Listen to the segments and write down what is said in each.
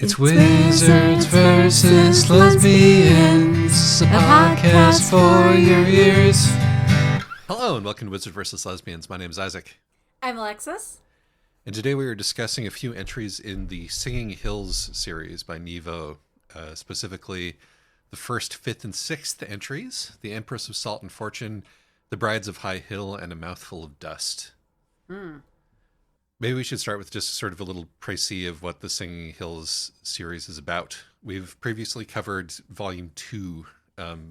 It's Wizards versus Lesbians, a podcast for your ears. Hello and welcome to Wizards versus Lesbians. My name is Isaac. I'm Alexis. And today we are discussing a few entries in the Singing Hills series by Nghi, specifically the first, fifth, and sixth entries, The Empress of Salt and Fortune, The Brides of High Hill, and A Mouthful of Dust. Maybe we should start with just sort of a little précis of what the Singing Hills series is about. We've previously covered Volume 2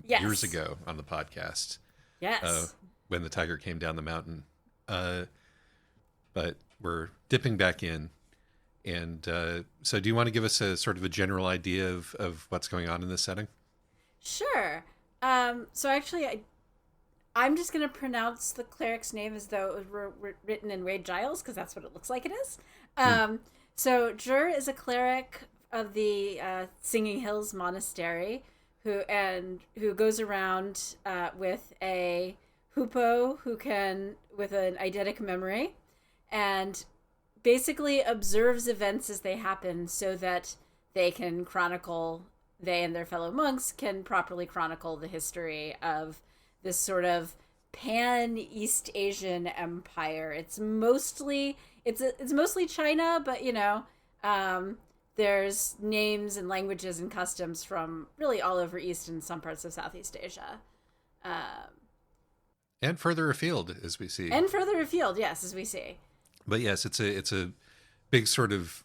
years ago on the podcast. Yes. When the tiger came down the mountain. But we're dipping back in. And so do you want to give us a sort of a general idea of what's going on in this setting? Sure. So actually, I'm just going to pronounce the cleric's name as though it were written in Ray Giles, because that's what it looks like it is. So Jur is a cleric of the Singing Hills Monastery who goes around with a hoopoe with an eidetic memory, and basically observes events as they happen so that they and their fellow monks can properly chronicle the history of this sort of pan-East Asian empire. It's mostly China, but there's names and languages and customs from really all over East and some parts of Southeast Asia. And further afield, as we see. And further afield, yes, as we see. But yes, it's a big sort of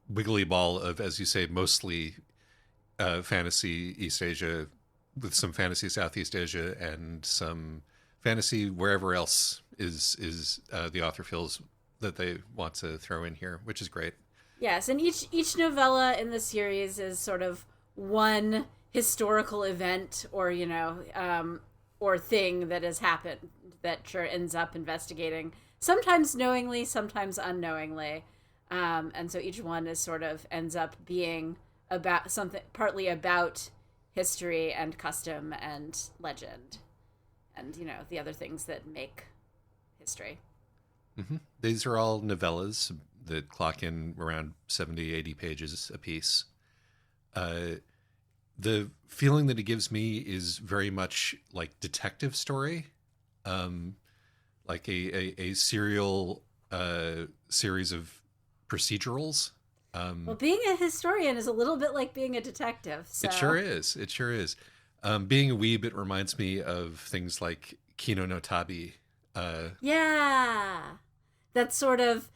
wiggly ball of, as you say, mostly fantasy East Asia, with some fantasy Southeast Asia and some fantasy wherever else is the author feels that they want to throw in here, which is great. Yes, and each novella in the series is sort of one historical event or thing that has happened that sure ends up investigating, sometimes knowingly, sometimes unknowingly. And so each one is sort of ends up being about something, partly about history and custom and legend and the other things that make history. These are all novellas that clock in around 70-80 pages a piece. The feeling that it gives me is very much like detective story, like a serial series of procedurals. Well, being a historian is a little bit like being a detective. So. It sure is. Being a weeb, it reminds me of things like Kino no Tabi. Yeah, that's sort of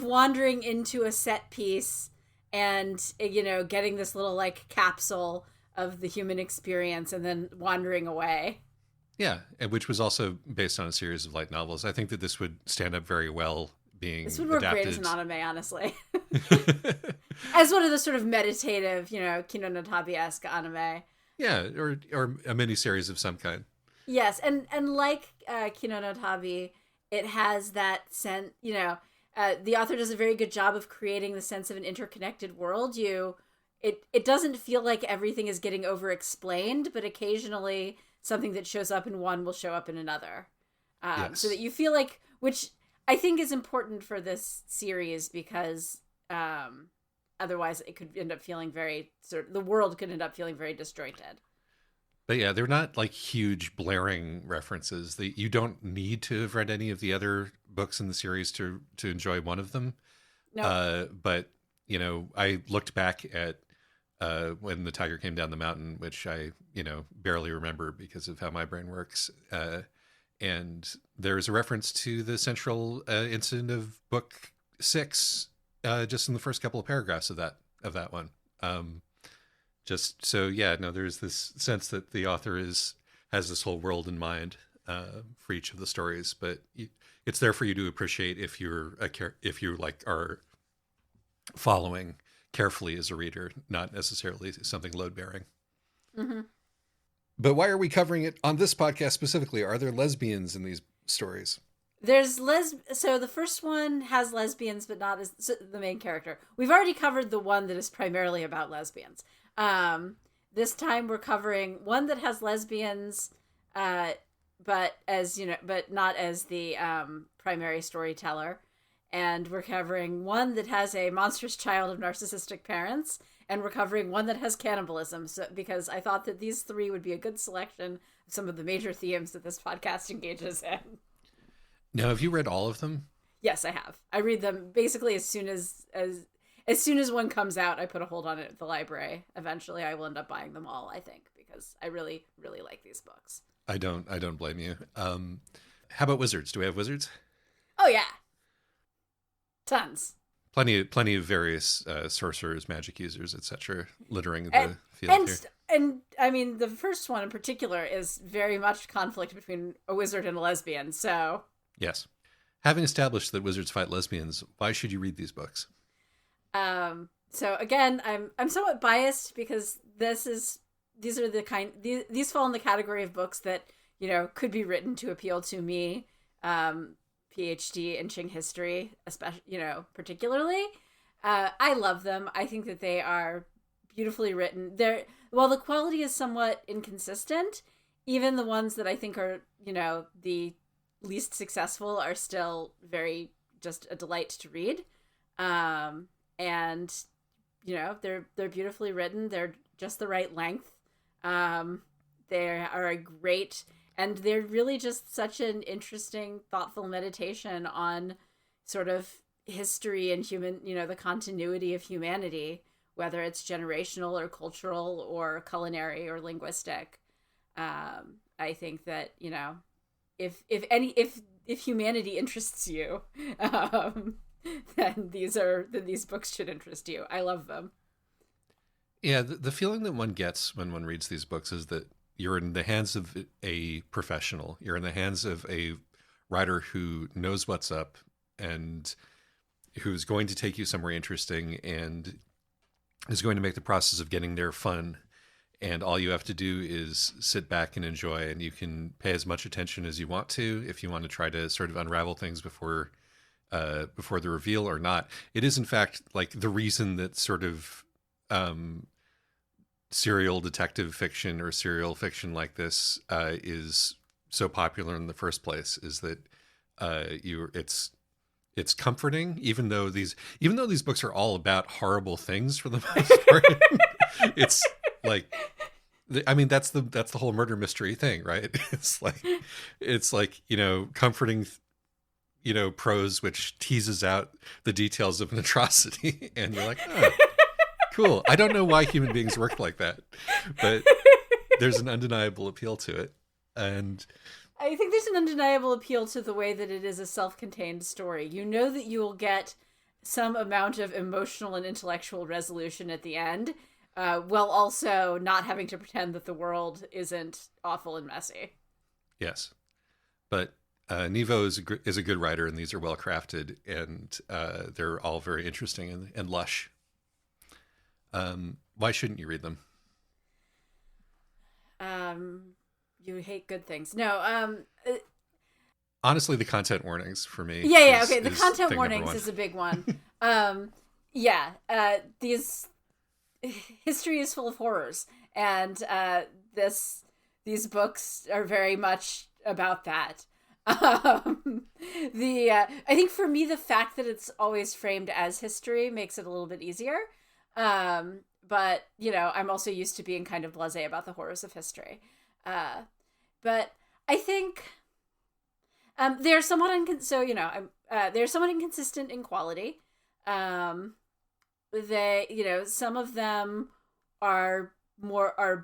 wandering into a set piece and getting this little like capsule of the human experience and then wandering away. Yeah, and which was also based on a series of light novels. I think that this would stand up very well. This would work great as an anime, honestly. As one of the sort of meditative, Kino no Tabi-esque anime. Yeah, or a miniseries of some kind. Yes, and like Kino no Tabi, it has that sense, the author does a very good job of creating the sense of an interconnected world. It doesn't feel like everything is getting over-explained, but occasionally something that shows up in one will show up in another. Yes. So that you feel like, which I think is important for this series because otherwise it could end up feeling the world could end up feeling very disjointed. But yeah, they're not like huge blaring references. You don't need to have read any of the other books in the series to enjoy one of them. No. But I looked back at when the tiger came down the mountain, which I barely remember because of how my brain works. And there's a reference to the central incident of book 6, just in the first couple of paragraphs of that one. Just so, there's this sense that the author has this whole world in mind for each of the stories, but it's there for you to appreciate if you are following carefully as a reader, not necessarily something load bearing. Mm-hmm. But why are we covering it on this podcast specifically? Are there lesbians in these stories? So the first one has lesbians, but not as the main character. We've already covered the one that is primarily about lesbians. This time we're covering one that has lesbians, but not as the primary storyteller, and we're covering one that has a monstrous child of narcissistic parents, and we're covering one that has cannibalism. So, because I thought that these three would be a good selection of some of the major themes that this podcast engages in. Now, have you read all of them? Yes, I have. I read them basically as soon as one comes out. I put a hold on it at the library. Eventually, I will end up buying them all, I think, because I really, really like these books. I don't blame you. How about wizards? Do we have wizards? Oh yeah, tons. Plenty of various sorcerers, magic users, etc., littering the field here. And I mean, the first one in particular is very much conflict between a wizard and a lesbian. So yes, having established that wizards fight lesbians, why should you read these books? So again, I'm somewhat biased because these fall in the category of books that, you know, could be written to appeal to me, PhD in Qing history, especially, you know, particularly. I love them. I think that they are beautifully written. While the quality is somewhat inconsistent, even the ones that I think are, you know, the least successful are still very just a delight to read. And you know, they're beautifully written. They're just the right length. They are a great, and they're really just such an interesting, thoughtful meditation on sort of history and human, you know, the continuity of humanity, whether it's generational or cultural or culinary or linguistic. I think that, you know, if humanity interests you, then these books should interest you. I love them. Yeah, the feeling that one gets when one reads these books is that you're in the hands of a professional. You're in the hands of a writer who knows what's up and who's going to take you somewhere interesting and is going to make the process of getting there fun. And all you have to do is sit back and enjoy, and you can pay as much attention as you want to if you want to try to sort of unravel things before the reveal or not. It is, in fact, like the reason that sort of serial detective fiction or serial fiction like this is so popular in the first place, is that it's comforting, even though these books are all about horrible things for the most part. It's like, I mean, that's the whole murder mystery thing, right? It's like, you know, comforting, you know, prose which teases out the details of an atrocity, and you're like, oh, cool. I don't know why human beings work like that, but there's an undeniable appeal to it. And I think there's an undeniable appeal to the way that it is a self-contained story. You know that you will get some amount of emotional and intellectual resolution at the end, while also not having to pretend that the world isn't awful and messy. Yes. But Nevo is a good writer, and these are well crafted, and they're all very interesting and lush. Why shouldn't you read them? You hate good things. No, honestly, the content warnings for me. Yeah, okay. The content warnings is a big one. These history is full of horrors, and these books are very much about that. I think for me, the fact that it's always framed as history makes it a little bit easier. But you know, I'm also used to being kind of blasé about the horrors of history. But I think they're somewhat they're somewhat inconsistent in quality. They, you know, some of them are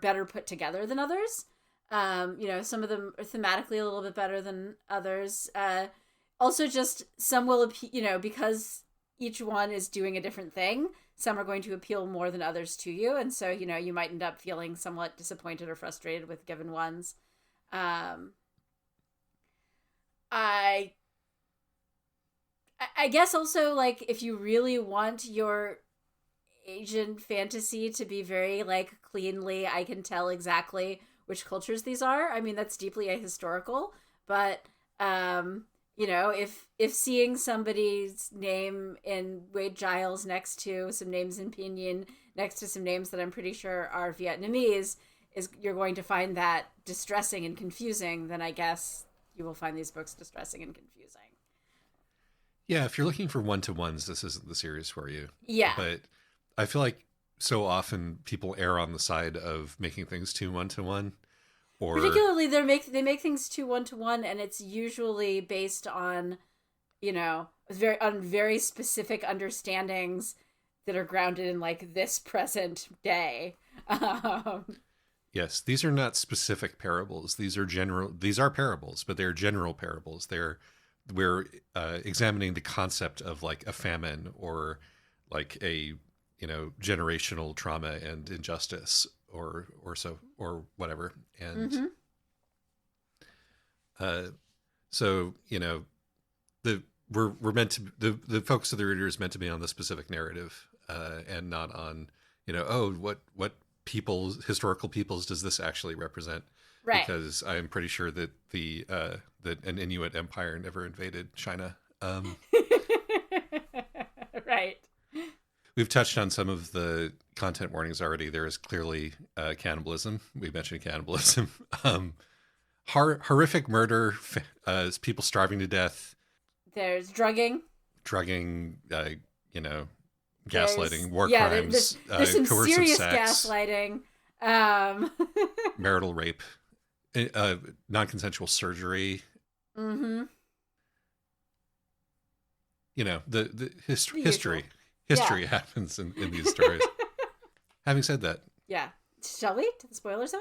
better put together than others. You know, some of them are thematically a little bit better than others. Also, just some will appeal, you know, because each one is doing a different thing. Some are going to appeal more than others to you, and so, you know, you might end up feeling somewhat disappointed or frustrated with given ones. I guess also, like, if you really want your Asian fantasy to be very, like, cleanly, I can tell exactly which cultures these are. I mean, that's deeply ahistorical, but you know, if seeing somebody's name in Wade Giles next to some names in Pinyin, next to some names that I'm pretty sure are Vietnamese, you're going to find that distressing and confusing, then I guess you will find these books distressing and confusing. Yeah, if you're looking for one-to-ones, this isn't the series for you. Yeah. But I feel like so often people err on the side of making things too one-to-one, or Particularly, they make things too one-to-one, and it's usually based on, very specific understandings that are grounded in like this present day. yes, these are not specific parables. These are parables, but they're general parables. We're examining the concept of like a famine, or like a generational trauma and injustice, or whatever. And Mm-hmm. so the we're meant to, the focus of the reader is meant to be on the specific narrative, and not on what historical peoples does this actually represent. Right. Because I'm pretty sure that that an Inuit empire never invaded China. Right. We've touched on some of the content warnings already. There is clearly cannibalism. We mentioned cannibalism. Horrific murder, people starving to death. There's drugging, gaslighting, war crimes, there's some coercive serious sex, gaslighting, marital rape, non-consensual surgery. Mm-hmm. The history Yeah. happens in these stories. Having said that, Yeah. Shall we to the spoiler zone?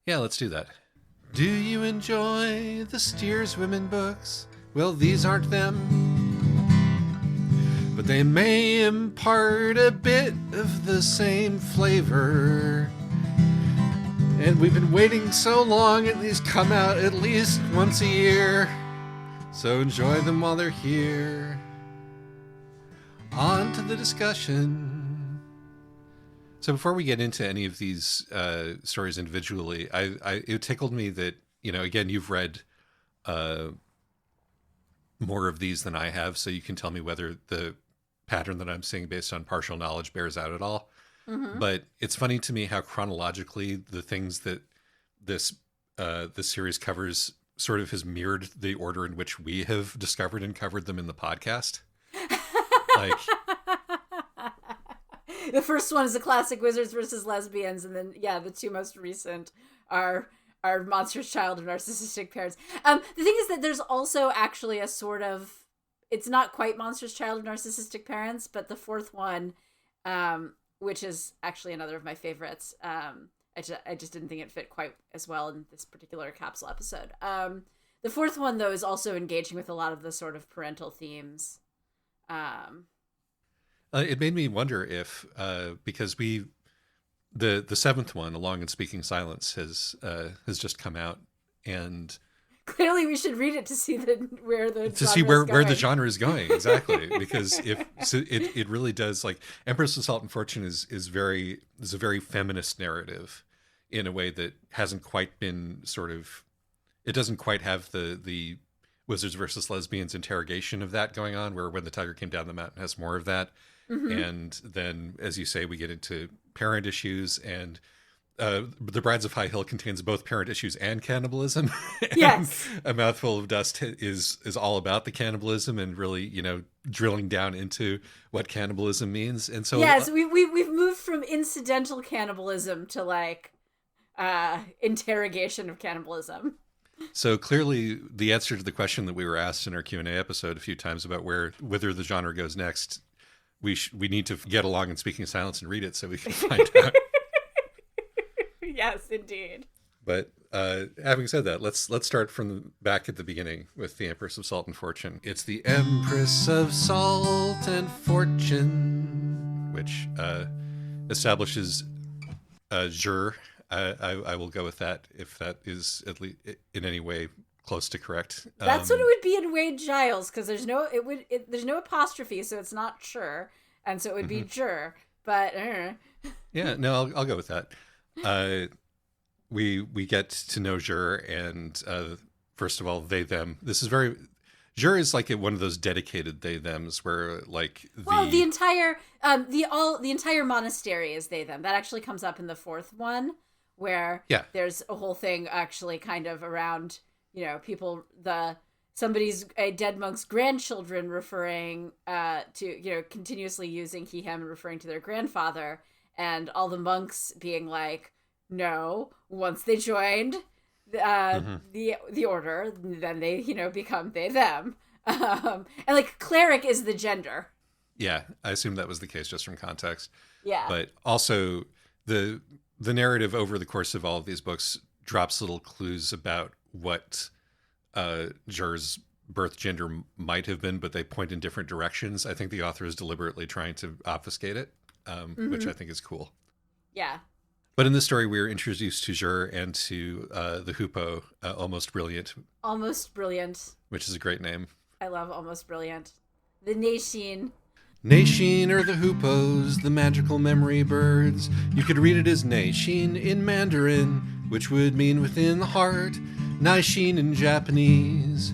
yeah, let's do that. Do you enjoy the steerswomen books? Well, these aren't them, but they may impart a bit of the same flavor. And we've been waiting so long, and these come out at least once a year. So enjoy them while they're here. On to the discussion. So before we get into any of these stories individually, it tickled me that, again, you've read more of these than I have, so you can tell me whether the pattern that I'm seeing based on partial knowledge bears out at all. Mm-hmm. But it's funny to me how chronologically the things that this series covers sort of has mirrored the order in which we have discovered and covered them in the podcast. Like, the first one is the classic wizards versus lesbians, and then the two most recent are monstrous child and narcissistic parents. The thing is that there's also actually a sort of, it's not quite monstrous child and narcissistic parents, but the fourth one, which is actually another of my favorites. I just didn't think it fit quite as well in this particular capsule episode. The fourth one, though, is also engaging with a lot of the sort of parental themes. It made me wonder if, because the seventh one, Along and Speaking Silence, has just come out, and clearly we should read it to see where the genre is going exactly. Because it really does, like, Empress of Salt and Fortune is a very feminist narrative in a way that hasn't quite been it doesn't quite have the Wizards versus Lesbians interrogation of that going on, where When the Tiger Came Down the Mountain has more of that. Mm-hmm. And then, as you say, we get into parent issues, and The Brides of High Hill contains both parent issues and cannibalism. And yes. A Mouthful of Dust is all about the cannibalism and really, drilling down into what cannibalism means. And so yes, we've moved from incidental cannibalism to like interrogation of cannibalism. So clearly, the answer to the question that we were asked in our Q&A episode a few times about whether the genre goes next, we need to get Along and Speaking Silence and read it so we can find out. Yes, indeed. But having said that, let's start from back at the beginning with the Empress of Salt and Fortune. It's the Empress of Salt and Fortune, which establishes jur. I will go with that if that is at least in any way close to correct. That's what it would be in Wade Giles, because there's no apostrophe, so it's not sure, and so it would be jur. But yeah, no, I'll go with that. We get to know jur, and first of all, they them. This is jur is like one of those dedicated they thems where like the entire monastery is they them. That actually comes up in the fourth one, where there's a whole thing actually kind of around people, the a dead monk's grandchildren referring to, continuously using he, him, and referring to their grandfather, and all the monks being like, no, once they joined the order, then they, become they, them. And like cleric is the gender. Yeah, I assume that was the case just from context. Yeah. But also the narrative over the course of all of these books drops little clues about what Jur's birth gender might have been, but they point in different directions. I think the author is deliberately trying to obfuscate it, which I think is cool. Yeah. But in this story, we're introduced to Jur and to the Hoopoe, Almost Brilliant. Almost Brilliant. Which is a great name. I love Almost Brilliant. The Nasheen. Nasheen are the Hoopoes, the magical memory birds. You could read it as Nasheen in Mandarin, which would mean within the heart, Nasheen in Japanese.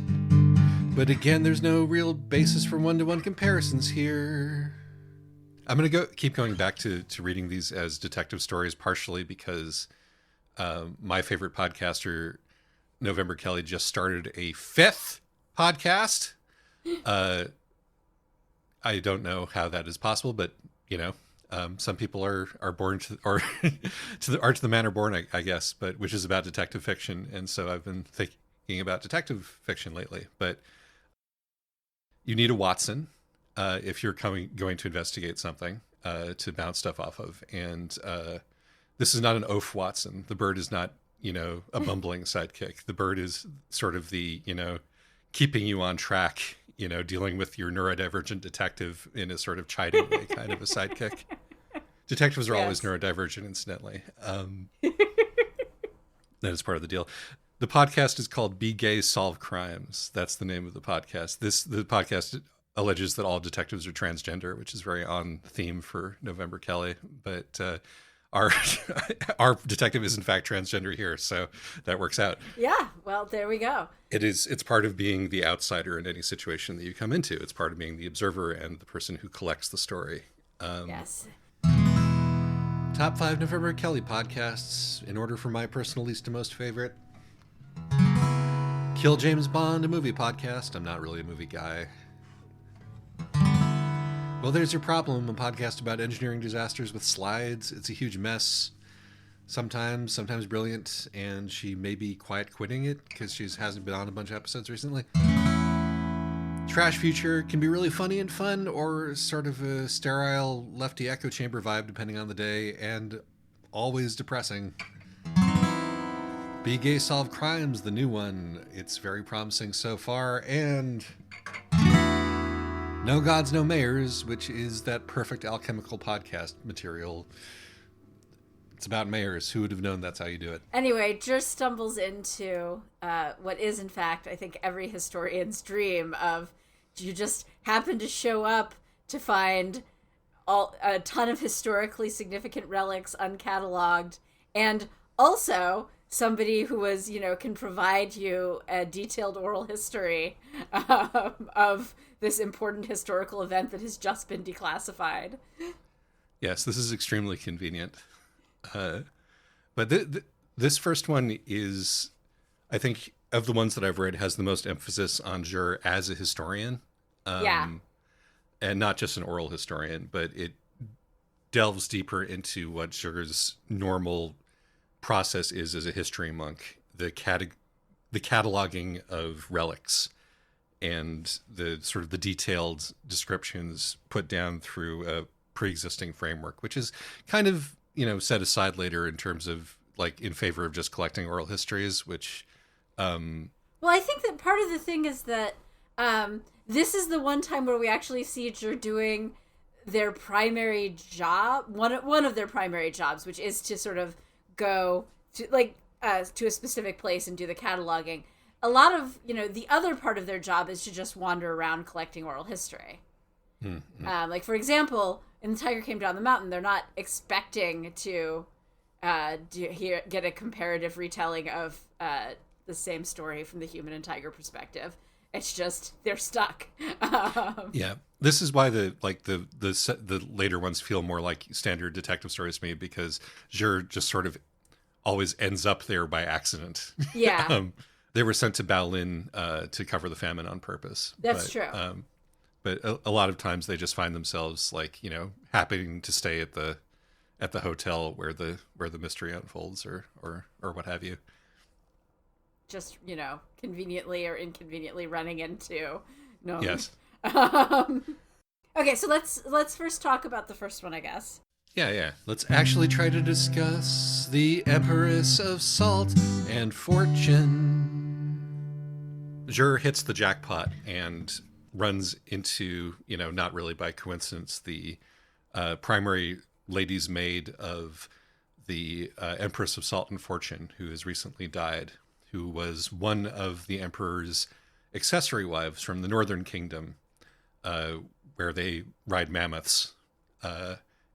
But again, there's no real basis for one-to-one comparisons here. I'm going to keep going back to reading these as detective stories, partially because my favorite podcaster, November Kelly, just started a 5th podcast. I don't know how that is possible, but some people are born to, or to the manner born, I guess, but which is about detective fiction. And so I've been thinking about detective fiction lately, but you need a Watson if you're going to investigate something to bounce stuff off of. And this is not an oaf Watson. The bird is not, a bumbling sidekick. The bird is sort of the, keeping you on track, dealing with your neurodivergent detective in a sort of chiding way, kind of a sidekick. Detectives are always neurodivergent, incidentally. That is part of the deal. The podcast is called Be Gay, Solve Crimes. That's the name of the podcast. The podcast alleges that all detectives are transgender, which is very on theme for November Kelly. But our detective is in fact transgender here, so that works out. Yeah, well, there we go. It's part of being the outsider in any situation that you come into. It's part of being the observer and the person who collects the story. Yes. Top 5 November Kelly podcasts in order from my personal least to most favorite. Kill James Bond, a movie podcast. I'm not really a movie guy. Well, There's Your Problem, a podcast about engineering disasters with slides. It's a huge mess. Sometimes brilliant, and she may be quiet quitting it because she hasn't been on a bunch of episodes recently. Trash Future can be really funny and fun, or sort of a sterile lefty echo chamber vibe depending on the day, and always depressing. Be Gay, Solve Crimes, the new one. It's very promising so far, and No Gods, No Mayors, which is that perfect alchemical podcast material. It's about mayors. Who would have known that's how you do it? Anyway, just stumbles into what is, in fact, I think every historian's dream of you just happen to show up to find a ton of historically significant relics uncatalogued, and also somebody who was, can provide you a detailed oral history of this important historical event that has just been declassified. Yes, this is extremely convenient. But this first one is, I think, of the ones that I've read, has the most emphasis on Jur as a historian. And not just an oral historian, but it delves deeper into what Jur's normal process is as a history monk. The cataloging of relics and the sort of the detailed descriptions put down through a pre-existing framework, which is kind of, set aside later in terms of like in favor of just collecting oral histories, which well, I think that part of the thing is that this is the one time where we actually see Jur doing their primary job, one of their primary jobs, which is to sort of go to to a specific place and do the cataloging. A lot of, the other part of their job is to just wander around collecting oral history. Mm-hmm. For example, in The Tiger Came Down the Mountain, they're not expecting to get a comparative retelling of the same story from the human and tiger perspective. It's just they're stuck. Yeah, this is why the later ones feel more like standard detective stories to me, because Jur just sort of always ends up there by accident. Yeah. They were sent to Baolin to cover the famine on purpose. That's true. But a lot of times they just find themselves like, happening to stay at the hotel where the mystery unfolds, or what have you. Just, conveniently or inconveniently running into. No. Yes. Okay, so let's first talk about the first one, I guess. Yeah. Let's actually try to discuss the Empress of Salt and Fortune. Zhur hits the jackpot and runs into, not really by coincidence, the primary lady's maid of the Empress of Salt and Fortune, who has recently died, who was one of the emperor's accessory wives from the Northern Kingdom, where they ride mammoths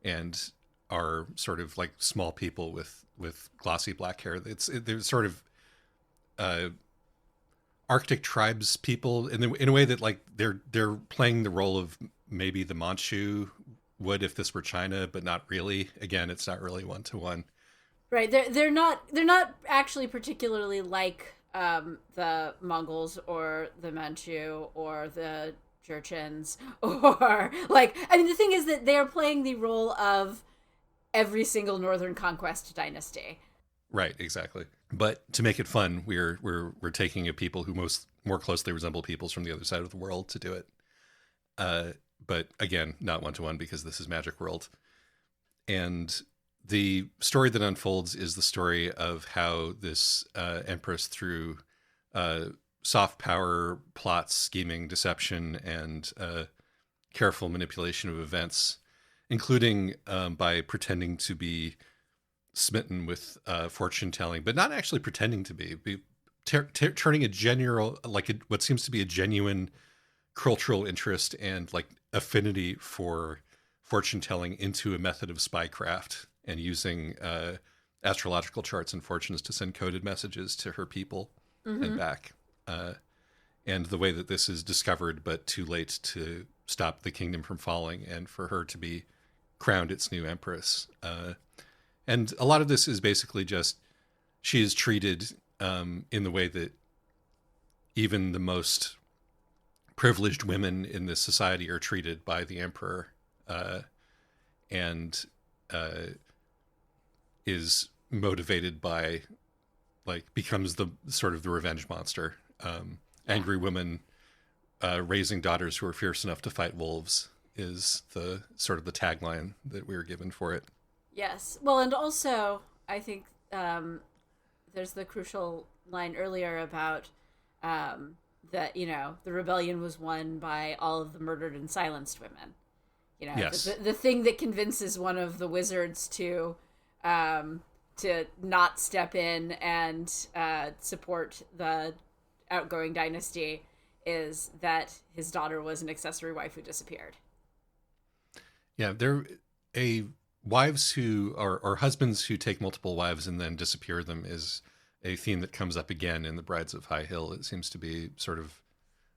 and are sort of like small people with glossy black hair. They're sort of Arctic tribes people in a way that like they're playing the role of maybe the Manchu would if this were China, but not really. Again, it's not really one-to-one. Right. They're not actually particularly like the Mongols or the Manchu or the Jurchens, or the thing is that they're playing the role of every single Northern Conquest dynasty. Right, exactly. But to make it fun, we're taking a people who more closely resemble peoples from the other side of the world to do it. But again, not one-to-one because this is Magic World. And the story that unfolds is the story of how this Empress, through soft power, plots, scheming, deception, and careful manipulation of events, including by pretending to be smitten with fortune telling, but not actually pretending to be turning a general, what seems to be a genuine cultural interest and like affinity for fortune telling into a method of spycraft, and using astrological charts and fortunes to send coded messages to her people and back. And the way that this is discovered, but too late to stop the kingdom from falling and for her to be crowned its new empress. And a lot of this is basically just she is treated in the way that even the most privileged women in this society are treated by the emperor, and is motivated by, becomes the sort of the revenge monster. Angry women raising daughters who are fierce enough to fight wolves is the sort of the tagline that we were given for it. Yes. Well, and also, I think there's the crucial line earlier about that, the rebellion was won by all of the murdered and silenced women. Yes. The thing that convinces one of the wizards to not step in and support the outgoing dynasty is that his daughter was an accessory wife who disappeared. Yeah, wives who or husbands who take multiple wives and then disappear them is a theme that comes up again in the Brides of High Hill. It seems to be sort of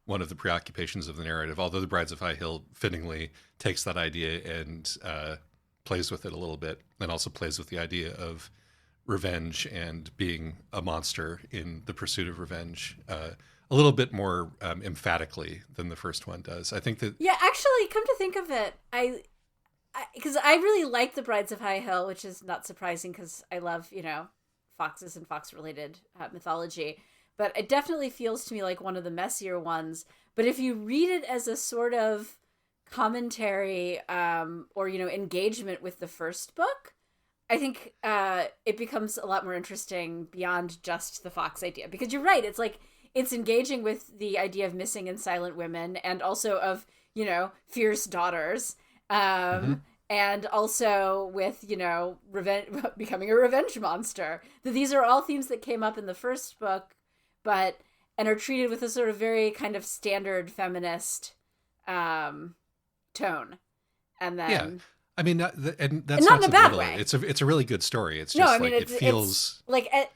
one of the preoccupations of the narrative, although the Brides of High Hill fittingly takes that idea and plays with it a little bit, and also plays with the idea of revenge and being a monster in the pursuit of revenge a little bit more emphatically than the first one does. I think that... Yeah, actually, come to think of it, because I really like the Brides of High Hill, which is not surprising because I love, foxes and fox-related mythology. But it definitely feels to me like one of the messier ones. But if you read it as a sort of commentary or, engagement with the first book, I think it becomes a lot more interesting beyond just the fox idea. Because you're right, it's engaging with the idea of missing and silent women, and also of, fierce daughters. And also with, becoming a revenge monster. These are all themes that came up in the first book, and are treated with a sort of very kind of standard feminist tone. And then... Yeah. I mean, and that's not in a bad way. It's a really good story. It's just it feels...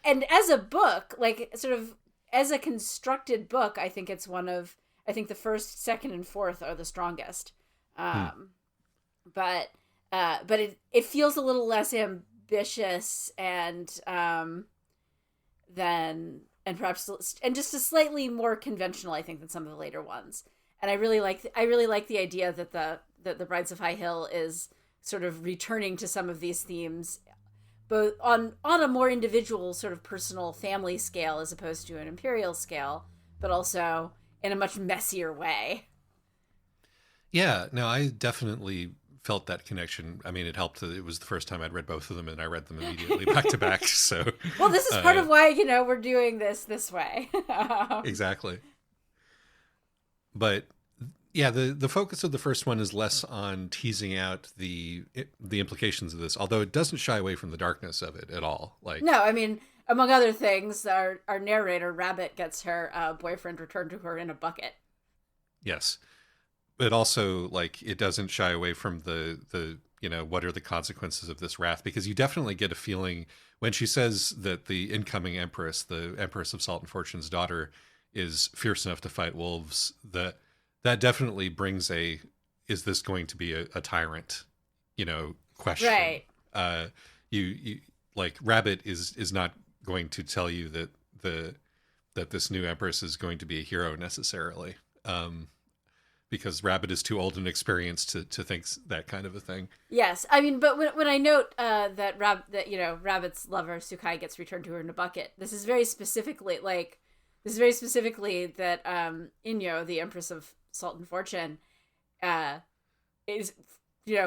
and as a book, sort of, as a constructed book, I think it's I think the first, second, and fourth are the strongest. But it feels a little less ambitious and than and perhaps just a slightly more conventional, I think, than some of the later ones. And I really like the idea that the Brides of High Hill is sort of returning to some of these themes, both on a more individual sort of personal family scale as opposed to an imperial scale, but also in a much messier way. Yeah, no, I definitely felt that connection. I mean, it helped that it was the first time I'd read both of them, and I read them immediately back to back. So, well, this is part of why we're doing this way. Exactly. But yeah, the focus of the first one is less on teasing out the implications of this, although it doesn't shy away from the darkness of it at all. Like, no, I mean, among other things, our narrator Rabbit gets her boyfriend returned to her in a bucket. Yes, but also like it doesn't shy away from the what are the consequences of this wrath, because you definitely get a feeling when she says that the incoming Empress, the Empress of Salt and Fortune's daughter, is fierce enough to fight wolves, that definitely brings is this going to be a tyrant, question. Right. You like Rabbit is not going to tell you that this new Empress is going to be a hero necessarily. Because Rabbit is too old and experienced to think that kind of a thing. Yes, I mean, but when I note that Rabbit's lover Sukai gets returned to her in a bucket, this is very specifically that Inyo, the Empress of Salt and Fortune, is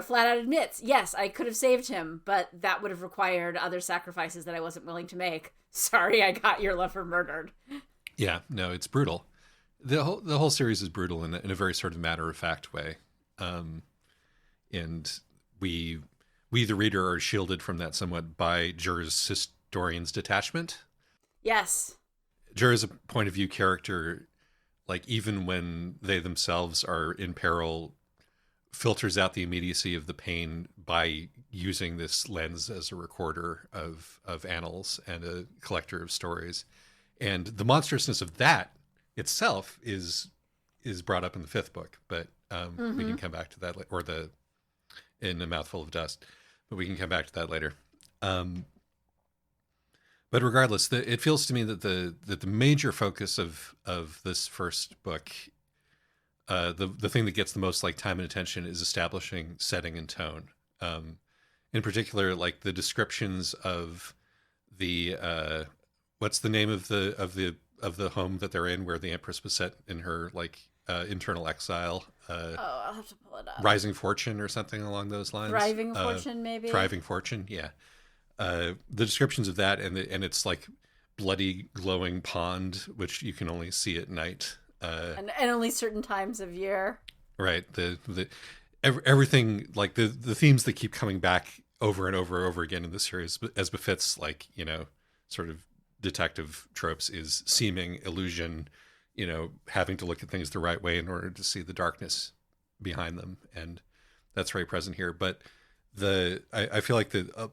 flat out admits, yes, I could have saved him, but that would have required other sacrifices that I wasn't willing to make. Sorry, I got your lover murdered. Yeah, no, it's brutal. The whole series is brutal in a very sort of matter-of-fact way. And we the reader are shielded from that somewhat by Jur's historian's detachment. Yes. Jur is a point of view character, like even when they themselves are in peril, filters out the immediacy of the pain by using this lens as a recorder of annals and a collector of stories. And the monstrousness of that itself is brought up in the fifth book, but we can come back to that, or in A Mouthful of Dust, but we can come back to that later. But regardless, it feels to me that the major focus of this first book, the thing that gets the most like time and attention, is establishing setting and tone. In particular, like the descriptions of the what's the name of the home that they're in, where the Empress was set in her internal exile. I'll have to pull it up. Rising Fortune or something along those lines. Thriving Fortune, maybe. Thriving Fortune, yeah. The descriptions of that and it's like bloody glowing pond, which you can only see at night, and only certain times of year. Right. Everything, like the themes that keep coming back over and over and over again in the series, as befits sort of detective tropes, is seeming, illusion, having to look at things the right way in order to see the darkness behind them, and that's very present here. But I feel like the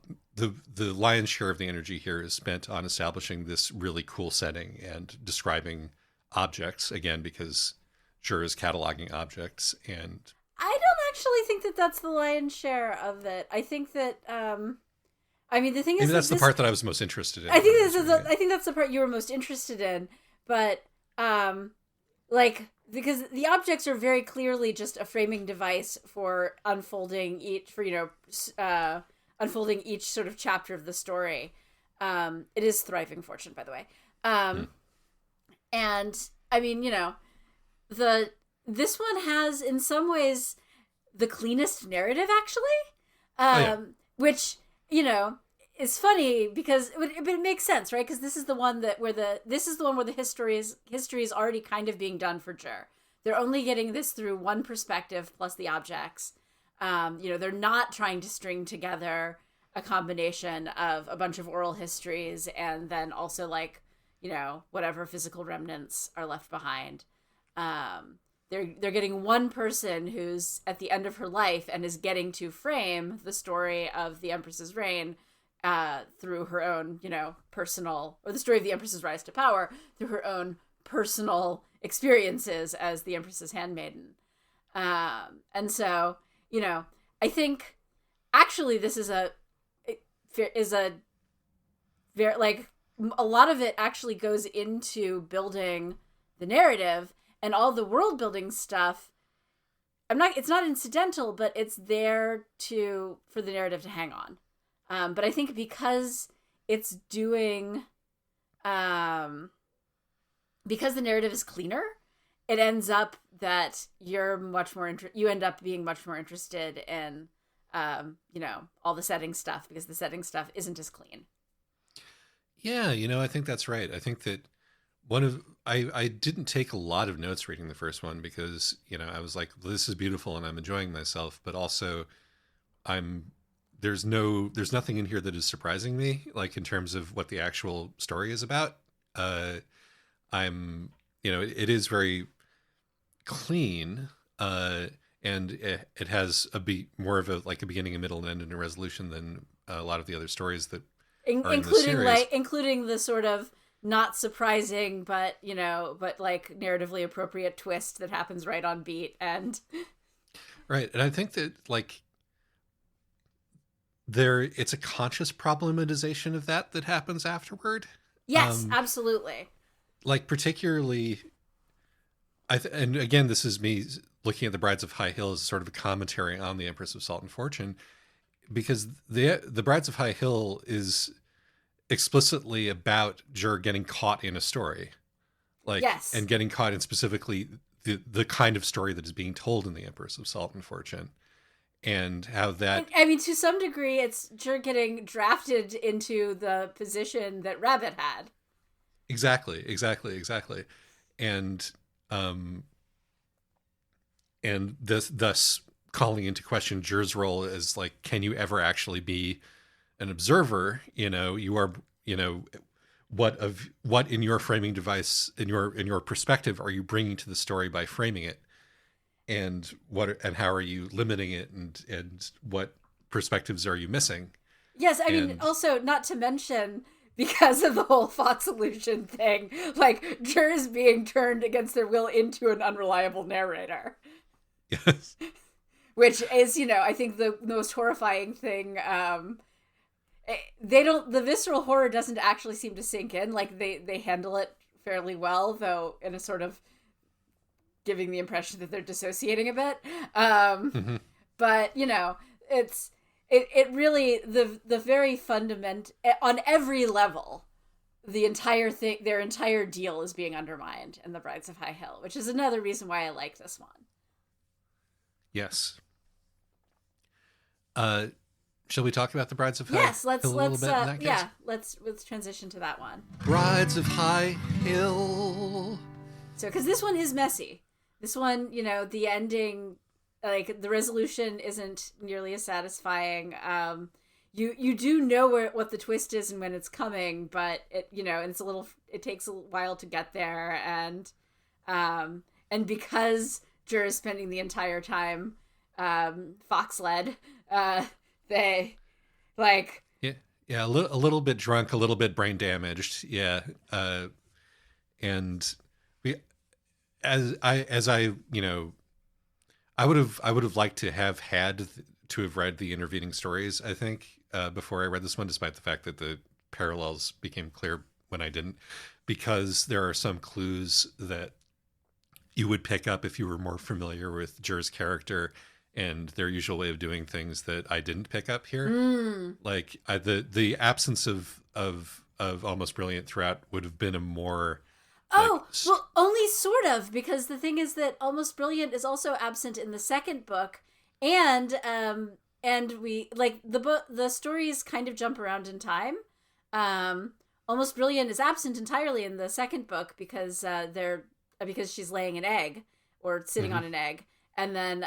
lion's share of the energy here is spent on establishing this really cool setting and describing objects, again, because Jur is cataloging objects. And I don't actually think that that's the lion's share of it. I think that the thing is, that's the part that I was most interested in. I think that's the part you were most interested in, but because the objects are very clearly just a framing device for unfolding each sort of chapter of the story. It is Thriving Fortune, by the way. And I mean, this one has in some ways the cleanest narrative, actually, which is funny because it makes sense, right? Because this is the one where the history is already kind of being done for Jur. They're only getting this through one perspective plus the objects. They're not trying to string together a combination of a bunch of oral histories and then also whatever physical remnants are left behind. They're getting one person who's at the end of her life and is getting to frame the story of the Empress's reign through her own, personal, or the story of the Empress's rise to power through her own personal experiences as the Empress's handmaiden. And so, I think actually this is a very a lot of it actually goes into building the narrative, and all the world building stuff. It's not incidental, but it's there for the narrative to hang on. But I think because it's doing, because the narrative is cleaner, it ends up that you're much more you end up being much more interested in, all the setting stuff, because the setting stuff isn't as clean. Yeah, I think that's right. I think that I didn't take a lot of notes reading the first one because, I was like, this is beautiful and I'm enjoying myself, but also there's nothing in here that is surprising me, like in terms of what the actual story is about. It is very clean, and it has more of a beginning, a middle, and end, and a resolution than a lot of the other stories that are in the series. Including the sort of not surprising, but narratively appropriate twist that happens right on beat. And right. And I think that it's a conscious problematization of that happens afterward. Yes, absolutely. Particularly, and again, this is me looking at The Brides of High Hill as sort of a commentary on the Empress of Salt and Fortune, because the Brides of High Hill is explicitly about Jur getting caught in a story, yes, and getting caught in specifically the kind of story that is being told in the Empress of Salt and Fortune, and how that. I mean, to some degree, it's Jur getting drafted into the position that Rabbit had. Exactly, and thus calling into question Jur's role as can you ever actually be an observer? You are, what in your framing device, in your perspective, are you bringing to the story by framing it, and how are you limiting it, and what perspectives are you missing? Yes, I mean, also not to mention, because of the whole Fox illusion thing, Jur is being turned against their will into an unreliable narrator. Yes. Which is, I think the most horrifying thing. The visceral horror doesn't actually seem to sink in. They handle it fairly well, though in a sort of giving the impression that they're dissociating a bit. Mm-hmm. But, it really, the very fundament, on every level, their entire deal is being undermined in The Brides of High Hill, which is another reason why I like this one. Yes. Shall we talk about The Brides of High Hill a little bit in that case? Yeah, let's transition to that one. Brides of High Hill. So, because this one is messy. This one, the ending, the resolution isn't nearly as satisfying. You do know what the twist is and when it's coming, but it takes a while to get there, and because Jur is spending the entire time fox-led, they a little bit drunk, a little bit brain damaged, and I would have liked to have read the intervening stories, I think, before I read this one, despite the fact that the parallels became clear when I didn't, because there are some clues that you would pick up if you were more familiar with Jur's character and their usual way of doing things that I didn't pick up here. The absence of Almost Brilliant throughout would have been a more. Well, only sort of, because the thing is that Almost Brilliant is also absent in the second book, and we the stories kind of jump around in time. Almost Brilliant is absent entirely in the second book because because she's laying an egg or sitting on an egg, and then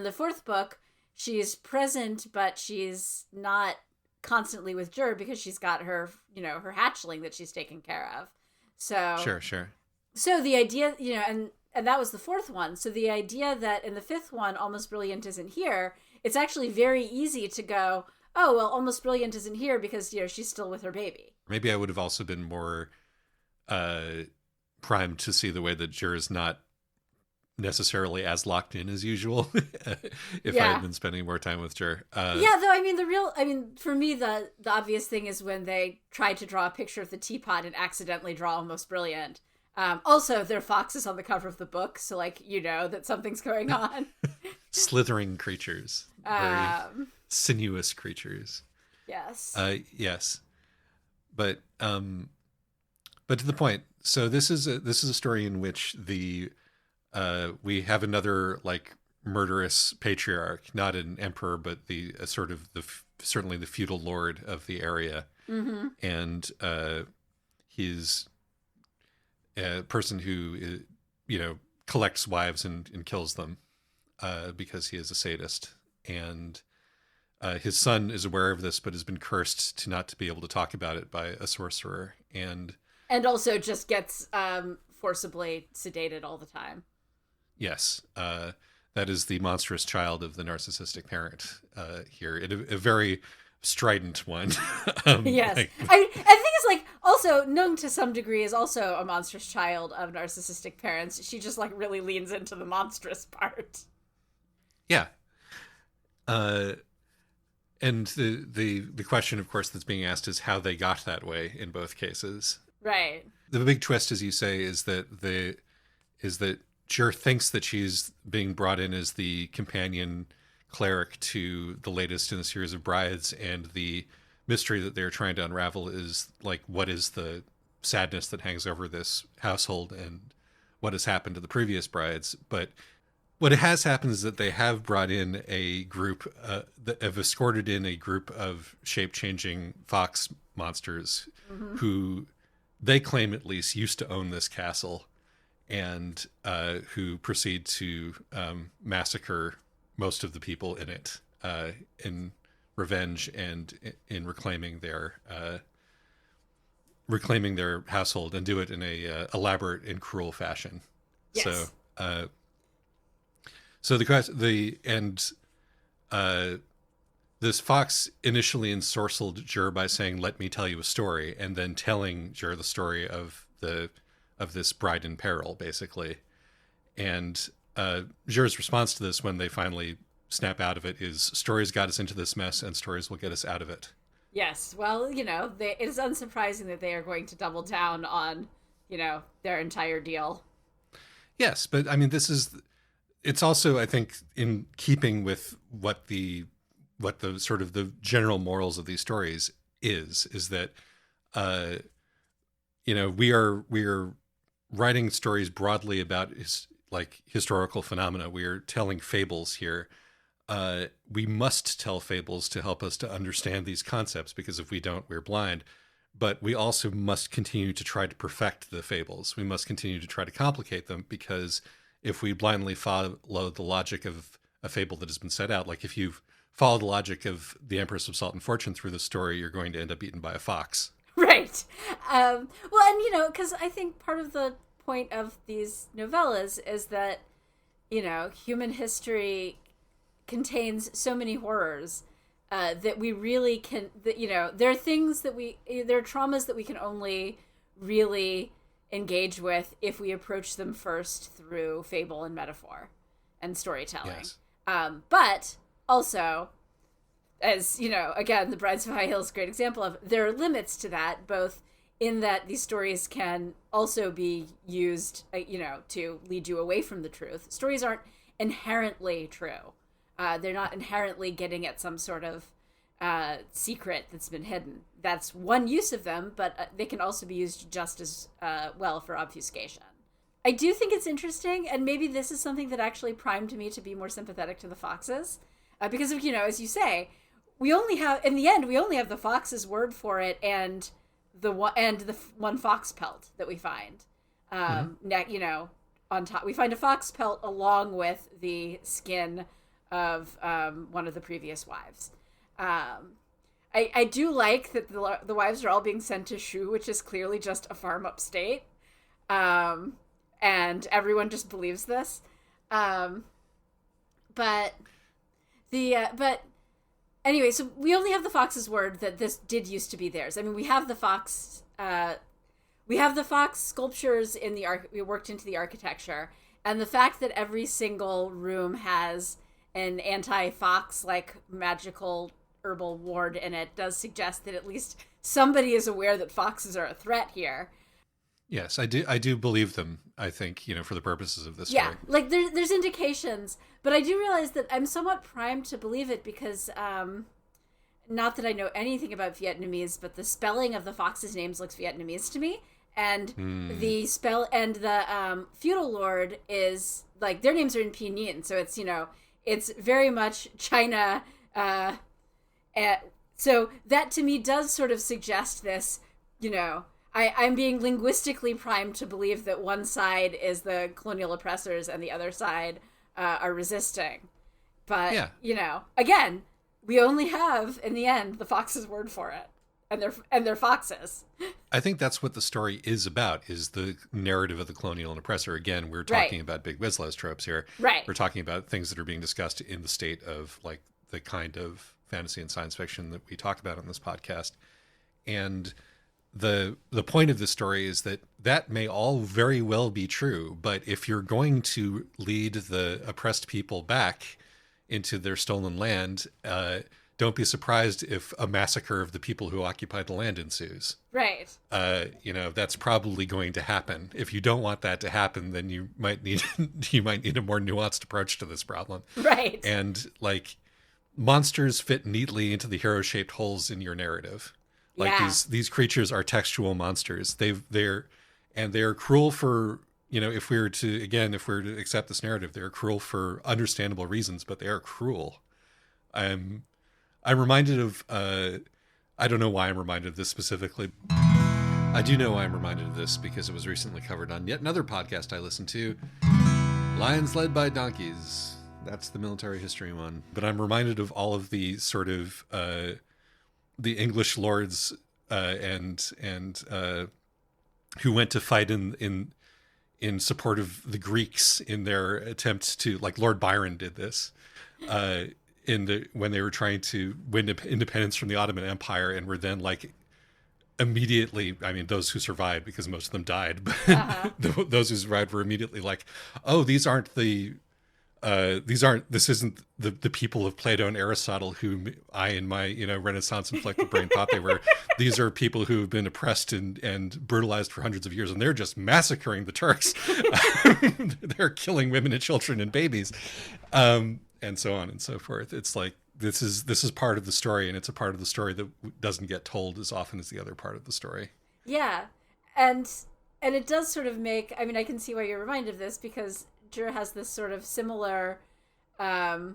the fourth book she's present, but she's not constantly with Jur because she's got her her hatchling that she's taking care of. So sure. So the idea, and that was the fourth one. So the idea that in the fifth one, Almost Brilliant isn't here, it's actually very easy to go, oh, well, Almost Brilliant isn't here because, she's still with her baby. Maybe I would have also been more primed to see the way that Jur is not necessarily as locked in as usual if I had been spending more time with Jer. Though, I mean, for me, the obvious thing is when they try to draw a picture of the teapot and accidentally draw Almost Brilliant. Also, there are foxes on the cover of the book, so, like, you know that something's going on. Slithering creatures. Very sinuous creatures. Yes. Yes. But to the point. So this is a story in which we have another, like, murderous patriarch, not an emperor, but the sort of certainly the feudal lord of the area, and he's a person who collects wives and kills them because he is a sadist, and his son is aware of this, but has been cursed to not to be able to talk about it by a sorcerer, and also just gets forcibly sedated all the time. Yes, that is the monstrous child of the narcissistic parent here. A very strident one. Yes. I think it's, like, also, Nung to some degree is also a monstrous child of narcissistic parents. She just, like, really leans into the monstrous part. Yeah. And the question, of course, that's being asked is how they got that way in both cases. Right. The big twist, as you say, is that Jer thinks that she's being brought in as the companion cleric to the latest in the series of brides, and the mystery that they're trying to unravel is, like, what is the sadness that hangs over this household and what has happened to the previous brides. But what has happened is that they have brought in a group that have escorted in a group of shape-changing fox monsters who they claim at least used to own this castle, and who proceed to massacre most of the people in it in revenge and in reclaiming their household, and do it in a elaborate and cruel fashion. Yes. So this fox initially ensorcelled Jer by saying, "Let me tell you a story," and then telling Jer the story of this bride in peril, basically. And Jer's response to this, when they finally snap out of it, is, stories got us into this mess, and stories will get us out of it. Yes. Well, it is unsurprising that they are going to double down on, their entire deal. Yes, but I mean, it's also, I think, in keeping with what the sort of the general morals of these stories is that, we are writing stories broadly about historical phenomena. We are telling fables here. We must tell fables to help us to understand these concepts, because if we don't, we're blind. But we also must continue to try to perfect the fables. We must continue to try to complicate them, because if we blindly follow the logic of a fable that has been set out, like if you've followed the logic of the Empress of Salt and Fortune through the story, you're going to end up eaten by a fox. Right. Well, and, because I think part of the point of these novellas is that, human history contains so many horrors that we really can, there are things that there are traumas that we can only really engage with if we approach them first through fable and metaphor and storytelling. Yes. But also, as, again, The Brides of High Hill is a great example of, there are limits to that, both in that these stories can also be used, to lead you away from the truth. Stories aren't inherently true. They're not inherently getting at some sort of secret that's been hidden. That's one use of them, but they can also be used just as well for obfuscation. I do think it's interesting, and maybe this is something that actually primed me to be more sympathetic to the foxes, because of, as you say, we only have the fox's word for it, and the one fox pelt that we find. On top, we find a fox pelt along with the skin of one of the previous wives. I do like that the wives are all being sent to Shu, which is clearly just a farm upstate, and everyone just believes this. But anyway, so we only have the fox's word that this did used to be theirs. I mean, we have the fox sculptures we worked into the architecture, And the fact that every single room has an anti-fox like magical herbal ward in it does suggest that at least somebody is aware that foxes are a threat here. Yes, I do believe them, I think, for the purposes of this Yeah, story. like there's indications, but I do realize that I'm somewhat primed to believe it because not that I know anything about Vietnamese, but the spelling of the foxes' names looks Vietnamese to me. And the feudal lord is like their names are in pinyin, so it's very much China. So that to me does sort of suggest this. I'm being linguistically primed to believe that one side is the colonial oppressors and the other side are resisting. But again, we only have in the end the fox's word for it. And they're foxes. I think that's what the story is about, is the narrative of the colonial and oppressor. Again, we're talking about big wizlez tropes here. Right. We're talking about things that are being discussed in the state of like the kind of fantasy and science fiction that we talk about on this podcast. And the point of the story is that may all very well be true, but if you're going to lead the oppressed people back into their stolen land, don't be surprised if a massacre of the people who occupied the land ensues. Right. That's probably going to happen. If you don't want that to happen, then you might need a more nuanced approach to this problem. Right. And like monsters fit neatly into the hero-shaped holes in your narrative. Like these creatures are textual monsters. They're cruel for, if we were to accept this narrative, they're cruel for understandable reasons, but they are cruel. I'm reminded of, I don't know why I'm reminded of this specifically. I do know why I'm reminded of this because it was recently covered on yet another podcast I listened to, Lions Led by Donkeys. That's the military history one. But I'm reminded of all of the sort of the English lords and who went to fight in support of the Greeks in their attempts to, like Lord Byron did this. When they were trying to win independence from the Ottoman Empire, and were then like immediately, I mean, those who survived, because most of them died, but those who survived were immediately like, oh, this isn't the people of Plato and Aristotle who I in my Renaissance inflected brain thought they were. These are people who have been oppressed and brutalized for hundreds of years, and they're just massacring the Turks. They're killing women and children and babies. And so on and so forth. It's like this is part of the story, and it's a part of the story that doesn't get told as often as the other part of the story. Yeah, and it does sort of make. I mean, I can see why you're reminded of this because Jur has this sort of similar, how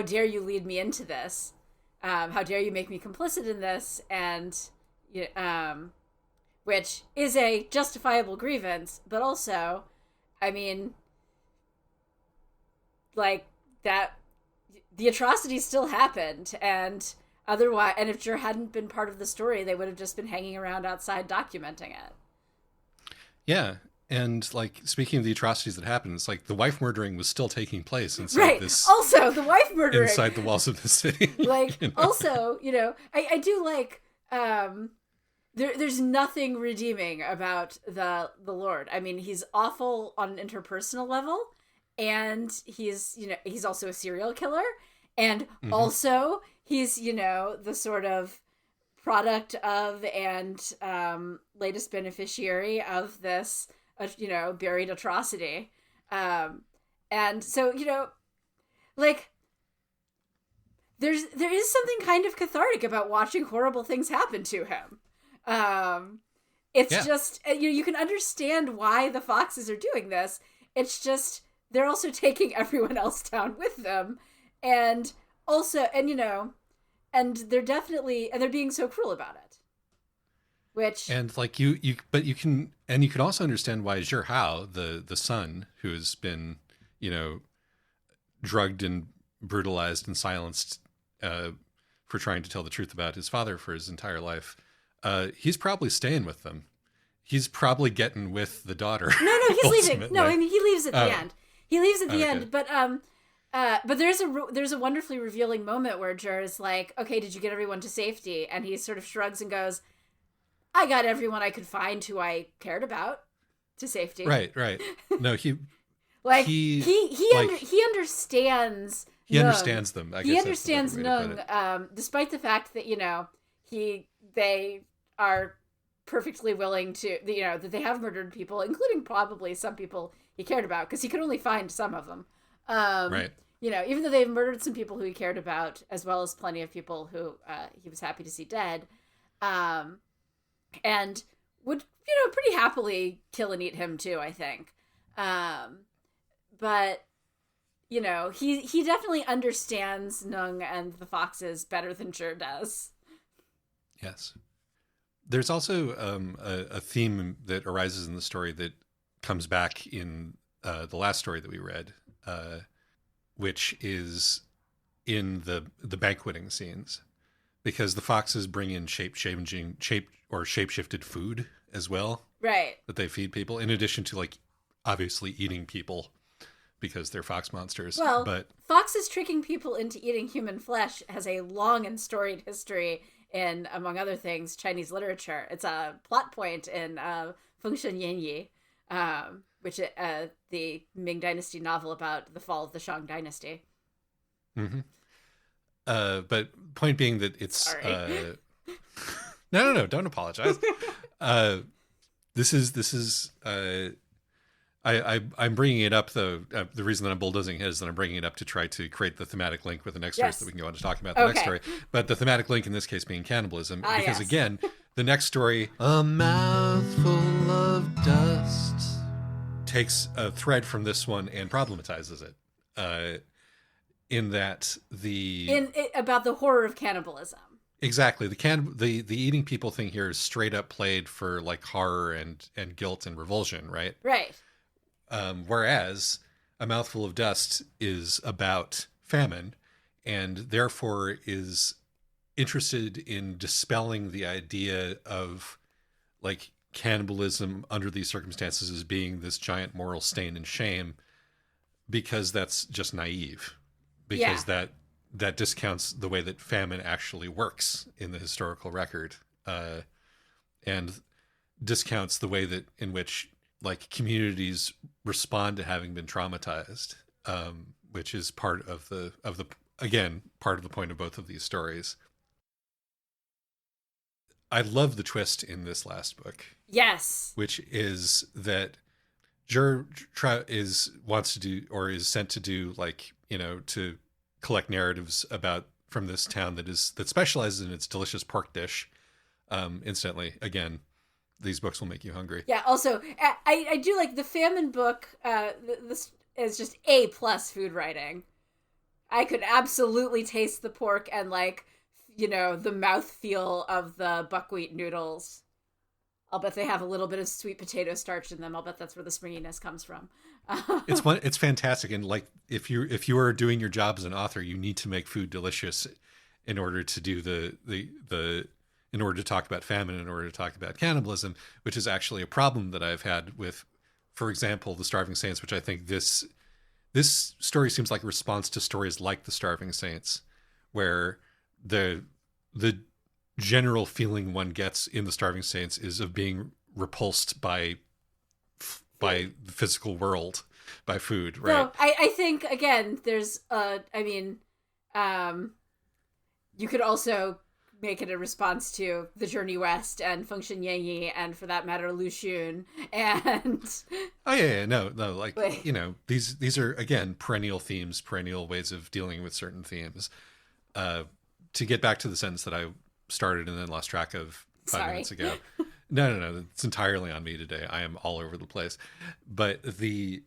dare you lead me into this? How dare you make me complicit in this? And which is a justifiable grievance, but also, I mean, like that the atrocities still happened, and otherwise, and if Jur hadn't been part of the story, they would have just been hanging around outside documenting it. Yeah, and like speaking of the atrocities that happened, it's like the wife murdering was still taking place inside this. Also, the wife murdering inside the walls of the city. Like, also, I do like. There's nothing redeeming about the Lord. I mean, he's awful on an interpersonal level. And he's also a serial killer. And also he's, the sort of product of and latest beneficiary of this, buried atrocity. And so, like, there is something kind of cathartic about watching horrible things happen to him. It's just, you can understand why the foxes are doing this. It's just, they're also taking everyone else down with them. And also, and they're definitely, and they're being so cruel about it. Which. And like you can also understand why Zhou Hao, the son who has been, drugged and brutalized and silenced for trying to tell the truth about his father for his entire life, he's probably staying with them. He's probably getting with the daughter. No, he's leaving. No, I mean, he leaves at the end. He leaves at the end, but there's a wonderfully revealing moment where Jur is like, okay, did you get everyone to safety? And he sort of shrugs and goes, I got everyone I could find who I cared about. to safety. Right. No, like he he understands. He understands them. I guess he understands that's the better way to Nghi, put it. despite the fact that they are perfectly willing to, that they have murdered people, including probably some people he cared about, because he could only find some of them. Right. Even though they've murdered some people who he cared about, as well as plenty of people who he was happy to see dead, and would, pretty happily kill and eat him too, I think. But he definitely understands Nghi and the foxes better than Zhi does. Yes. There's also a theme that arises in the story that comes back in the last story that we read, which is in the banqueting scenes, because the foxes bring in shape-shifted food as well, right? That they feed people, in addition to like obviously eating people because they're fox monsters. Well, but foxes tricking people into eating human flesh has a long and storied history in, among other things, Chinese literature. It's a plot point in Nghi, which is the Ming Dynasty novel about the fall of the Shang Dynasty. Mm-hmm. But point being that it's Sorry. No, don't apologize. This is I'm bringing it up though. The reason that I'm bulldozing is that I'm bringing it up to try to create the thematic link with the next story, so that we can go on to talk about the next story. But the thematic link in this case being cannibalism, because again, the next story, a mouthful of dust, takes a thread from this one and problematizes it. In that about the horror of cannibalism. Exactly. The eating people thing here is straight up played for like horror and guilt and revulsion, right? Right. Whereas A Mouthful of Dust is about famine, and therefore is interested in dispelling the idea of like cannibalism under these circumstances as being this giant moral stain and shame, because that's just naive. Because that discounts the way that famine actually works in the historical record, and discounts the way that in which like communities respond to having been traumatized, which is part of the part of the point of both of these stories. I love the twist in this last book. Yes, which is that Zhi wants to do, or is sent to do, like, to collect narratives from this town that specializes in its delicious pork dish. Incidentally, again, these books will make you hungry. Yeah. Also, I do like the famine book. This is just A+ food writing. I could absolutely taste the pork and the mouthfeel of the buckwheat noodles. I'll bet they have a little bit of sweet potato starch in them. I'll bet that's where the springiness comes from. It's fantastic, and like if you are doing your job as an author, you need to make food delicious in order to do in order to talk about famine, in order to talk about cannibalism, which is actually a problem that I've had with, for example, The Starving Saints, which I think this story seems like a response to stories like The Starving Saints, where the general feeling one gets in The Starving Saints is of being repulsed by the physical world, by food, right? No, I think, again, there's you could also make it a response to The Journey West and Fengshen Yanyi, and for that matter, Lu Xun, and no, like these are again perennial themes, perennial ways of dealing with certain themes. To get back to the sentence that I started and then lost track of 5 minutes ago. No, it's entirely on me today. I am all over the place. But the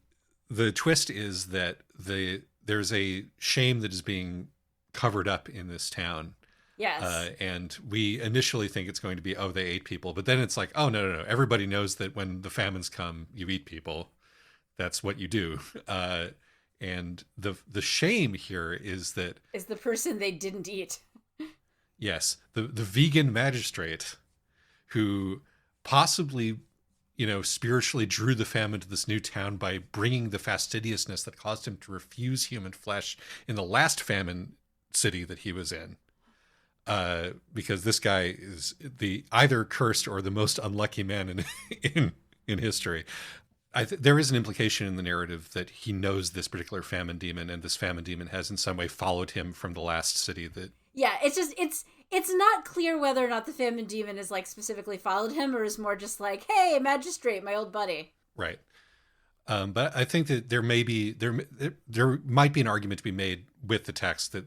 twist is that there's a shame that is being covered up in this town. Yes. And we initially think it's going to be, they ate people, but then it's like, no. Everybody knows that when the famines come, you eat people. That's what you do. And the shame here is the person they didn't eat. Yes, the vegan magistrate who possibly, spiritually drew the famine to this new town by bringing the fastidiousness that caused him to refuse human flesh in the last famine city that he was in. Because this guy is the either cursed or the most unlucky man in history. there is an implication in the narrative that he knows this particular famine demon, and this famine demon has in some way followed him from the last city that. Yeah, it's just it's not clear whether or not the famine demon is like specifically followed him, or is more just like, hey, magistrate, my old buddy. Right. But I think that there might be an argument to be made with the text that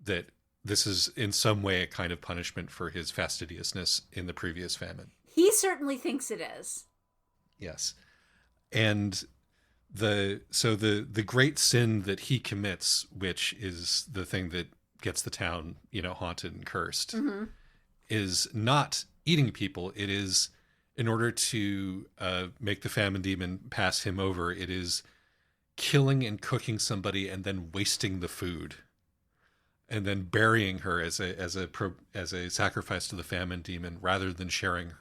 that this is in some way a kind of punishment for his fastidiousness in the previous famine. He certainly thinks it is. Yes. And the great sin that he commits, which is the thing that gets the town, haunted and cursed, is not eating people. It is, in order to make the famine demon pass him over, it is killing and cooking somebody and then wasting the food, and then burying her as a sacrifice to the famine demon, rather than sharing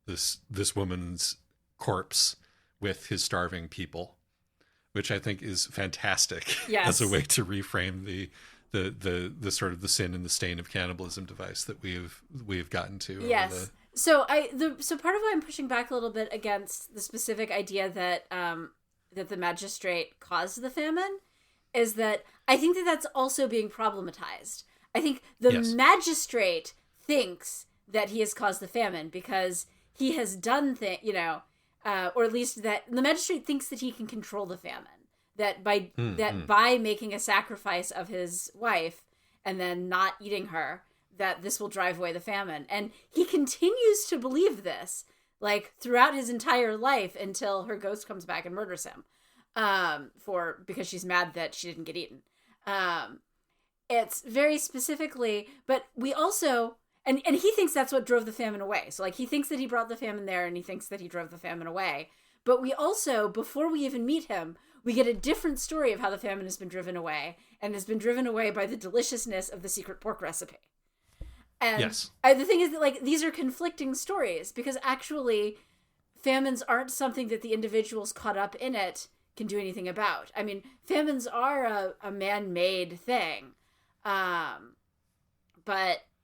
this woman's corpse with his starving people, which I think is fantastic. Yes. As a way to reframe the sort of the sin and the stain of cannibalism device that we've gotten to. Yes. So part of why I'm pushing back a little bit against the specific idea that that the magistrate caused the famine is that I think that that's also being problematized. I think the magistrate thinks that he has caused the famine because he has done or at least that the magistrate thinks that he can control the famine. That by making a sacrifice of his wife and then not eating her, that this will drive away the famine. And he continues to believe this, like, throughout his entire life until her ghost comes back and murders him because she's mad that she didn't get eaten. It's very specifically, but we also, and he thinks that's what drove the famine away. So, like, he thinks that he brought the famine there, and he thinks that he drove the famine away. But we also, before we even meet him, we get a different story of how the famine has been driven away, and has been driven away by the deliciousness of the secret pork recipe. And yes. The thing is that, like, these are conflicting stories, because actually famines aren't something that the individuals caught up in it can do anything about. I mean, famines are a man-made thing, but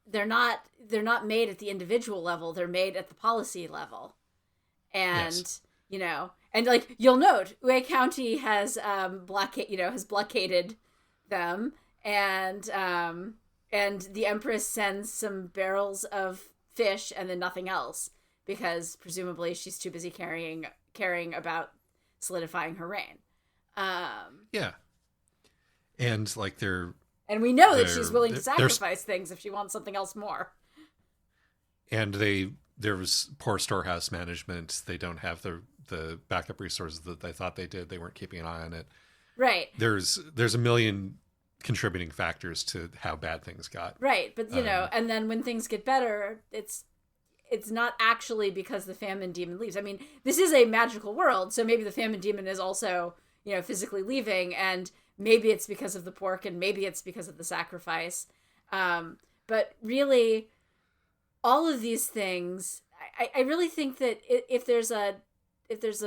they're not made at the individual level. They're made at the policy level. And, and like, you'll note, Ué County has blockaded them, and the Empress sends some barrels of fish and then nothing else, because presumably she's too busy caring about solidifying her reign. Yeah. And like and we know that she's willing to sacrifice things if she wants something else more. And there was poor storehouse management. They don't have the backup resources that they thought they did. They weren't keeping an eye on it. Right. There's a million contributing factors to how bad things got. Right. But and then when things get better, it's not actually because the famine demon leaves. I mean, this is a magical world, so maybe the famine demon is also, physically leaving, and maybe it's because of the pork, and maybe it's because of the sacrifice. But really, all of these things, I really think that if there's a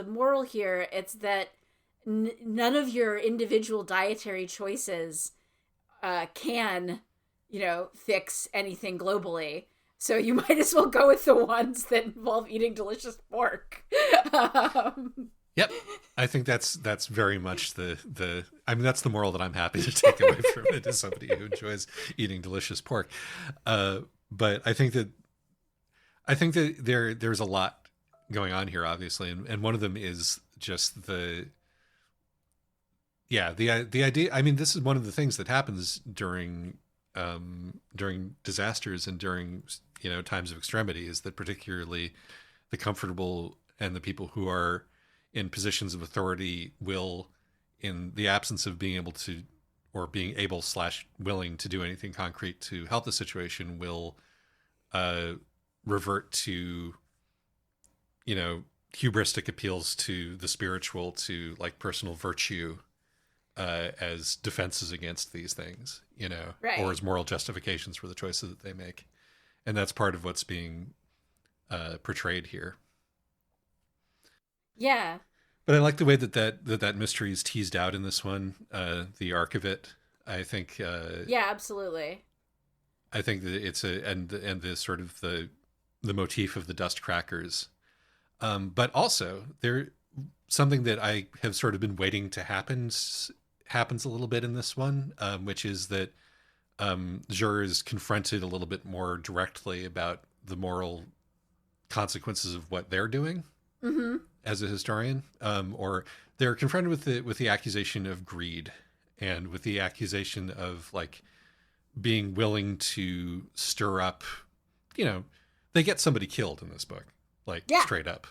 moral here, it's that none of your individual dietary choices can, fix anything globally. So you might as well go with the ones that involve eating delicious pork. Yep. I think that's very much that's the moral that I'm happy to take away from it as somebody who enjoys eating delicious pork. But I think that there's a lot going on here, obviously. And one of them is just the idea. I mean, this is one of the things that happens during disasters and during, times of extremity, is that particularly the comfortable and the people who are in positions of authority will, in the absence of being able to, or being able / willing to do anything concrete to help the situation, will revert to, hubristic appeals to the spiritual, to like personal virtue, as defenses against these things, right, or as moral justifications for the choices that they make. And that's part of what's being portrayed here. Yeah. But I like the way that mystery is teased out in this one, the arc of it. I think. Yeah, absolutely. I think that it's and the sort of the motif of the dust crackers. But also there something that I have sort of been waiting to happens a little bit in this one, which is that Jur is confronted a little bit more directly about the moral consequences of what they're doing as a historian, or they're confronted with the accusation of greed and with the accusation of like being willing to stir up, they get somebody killed in this book, like straight up.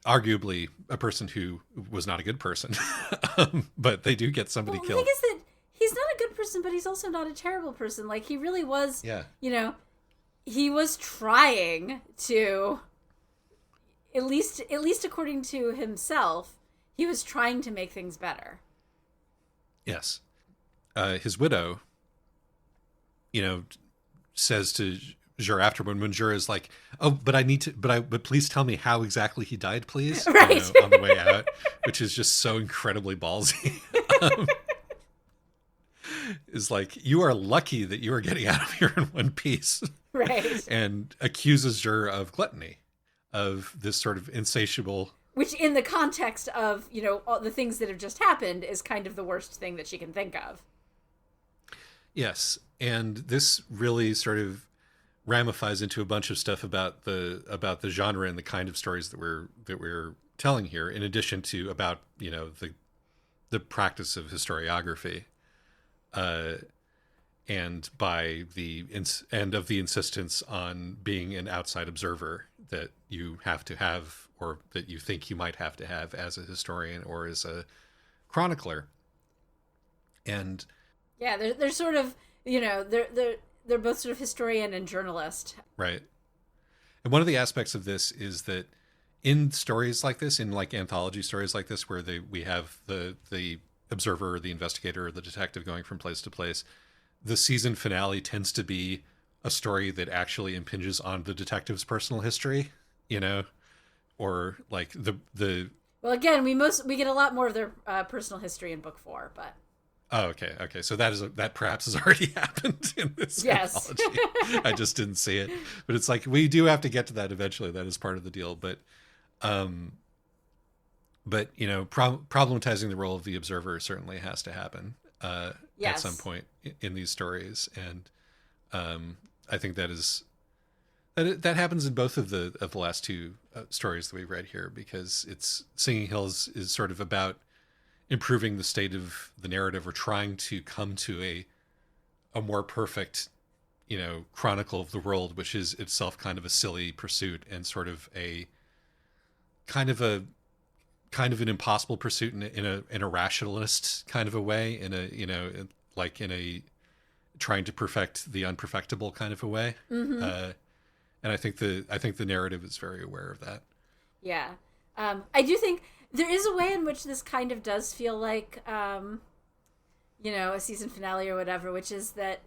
Arguably a person who was not a good person, but they do get somebody killed. The thing is that he's not a good person, but he's also not a terrible person. Like, he really was, he was trying to, at least according to himself, he was trying to make things better. Yes. His widow, says to Jur afterward, when Jur is like, "Oh, but but please tell me how exactly he died, please." Right. On the way out, which is just so incredibly ballsy. Is like, you are lucky that you are getting out of here in one piece. Right. And accuses Jur of gluttony, of this sort of insatiable. Which, in the context of, all the things that have just happened, is kind of the worst thing that she can think of. Yes. And this really sort of ramifies into a bunch of stuff about the genre and the kind of stories that we're telling here, in addition to about, the practice of historiography. And by the end of the insistence on being an outside observer that you have to have, or that you think you might have to have as a historian or as a chronicler. And they're sort of, they're both sort of historian and journalist. Right. And one of the aspects of this is that in stories like this, in like anthology stories like this, where we have the observer or the investigator or the detective going from place to place, the season finale tends to be a story that actually impinges on the detective's personal history, or like the well, again, we get a lot more of their personal history in book 4, but okay, so that perhaps has already happened in this anthology. I just didn't see it, but it's like, we do have to get to that eventually. That is part of the deal, but problematizing the role of the observer certainly has to happen at some point in these stories, and I think that happens in both of the last two stories that we've read here, because it's Singing Hills is sort of about improving the state of the narrative, or trying to come to a more perfect, chronicle of the world, which is itself kind of a silly pursuit, and sort of a kind of an impossible pursuit in a rationalist kind of a way, in a trying to perfect the unperfectible kind of a way. And I think the narrative is very aware of that. Yeah. I do think there is a way in which this kind of does feel like, a season finale or whatever, which is that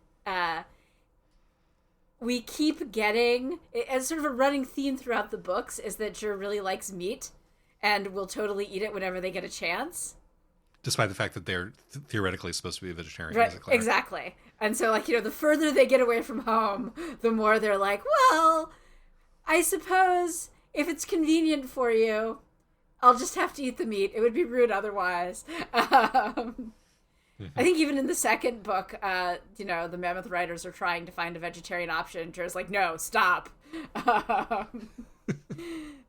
we keep getting, as sort of a running theme throughout the books, is that Jur really likes meat and will totally eat it whenever they get a chance. Despite the fact that they're theoretically supposed to be a vegetarian. Right, exactly. And so, the further they get away from home, the more they're like, well, I suppose if it's convenient for you, I'll just have to eat the meat. It would be rude otherwise. I think even in the second book, the Mammoth Riders are trying to find a vegetarian option. Jur's like, no, stop.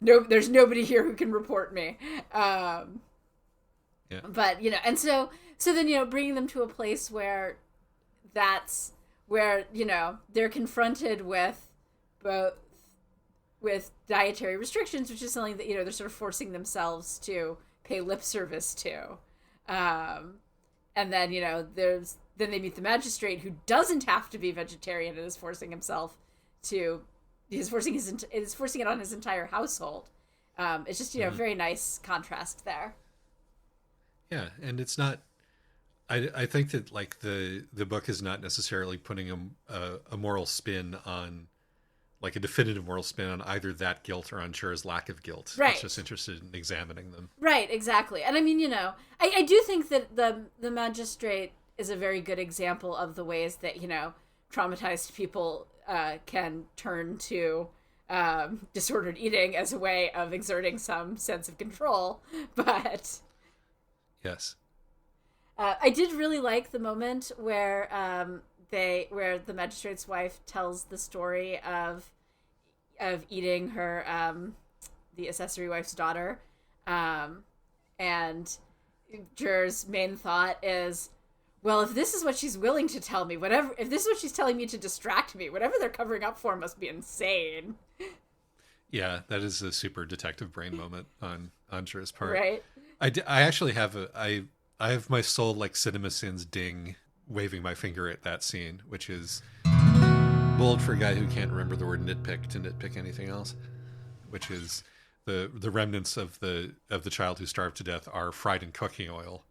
No, there's nobody here who can report me. But, and so then, bringing them to a place where that's where, they're confronted with both with dietary restrictions, which is something that, they're sort of forcing themselves to pay lip service to. And then, then they meet the magistrate, who doesn't have to be vegetarian and is forcing it on his entire household. It's just, very nice contrast there. Yeah. And it's not, I think that like the book is not necessarily putting a moral spin on, like a definitive moral spin on either that guilt or on Jur's lack of guilt. Right. It's just interested in examining them. Right, exactly. And I mean, I do think that the magistrate is a very good example of the ways that, traumatized people can turn to disordered eating as a way of exerting some sense of control. But yes, I did really like the moment where where the magistrate's wife tells the story of eating her the accessory wife's daughter, and Jur's main thought is, well, if this is what she's willing to tell me, if this is what she's telling me to distract me, whatever they're covering up for must be insane. Yeah, that is a super detective brain moment on Jur's part. Right. I actually have I have my soul like CinemaSins ding waving my finger at that scene, which is bold for a guy who can't remember the word nitpick to nitpick anything else, which is the remnants of the child who starved to death are fried in cooking oil.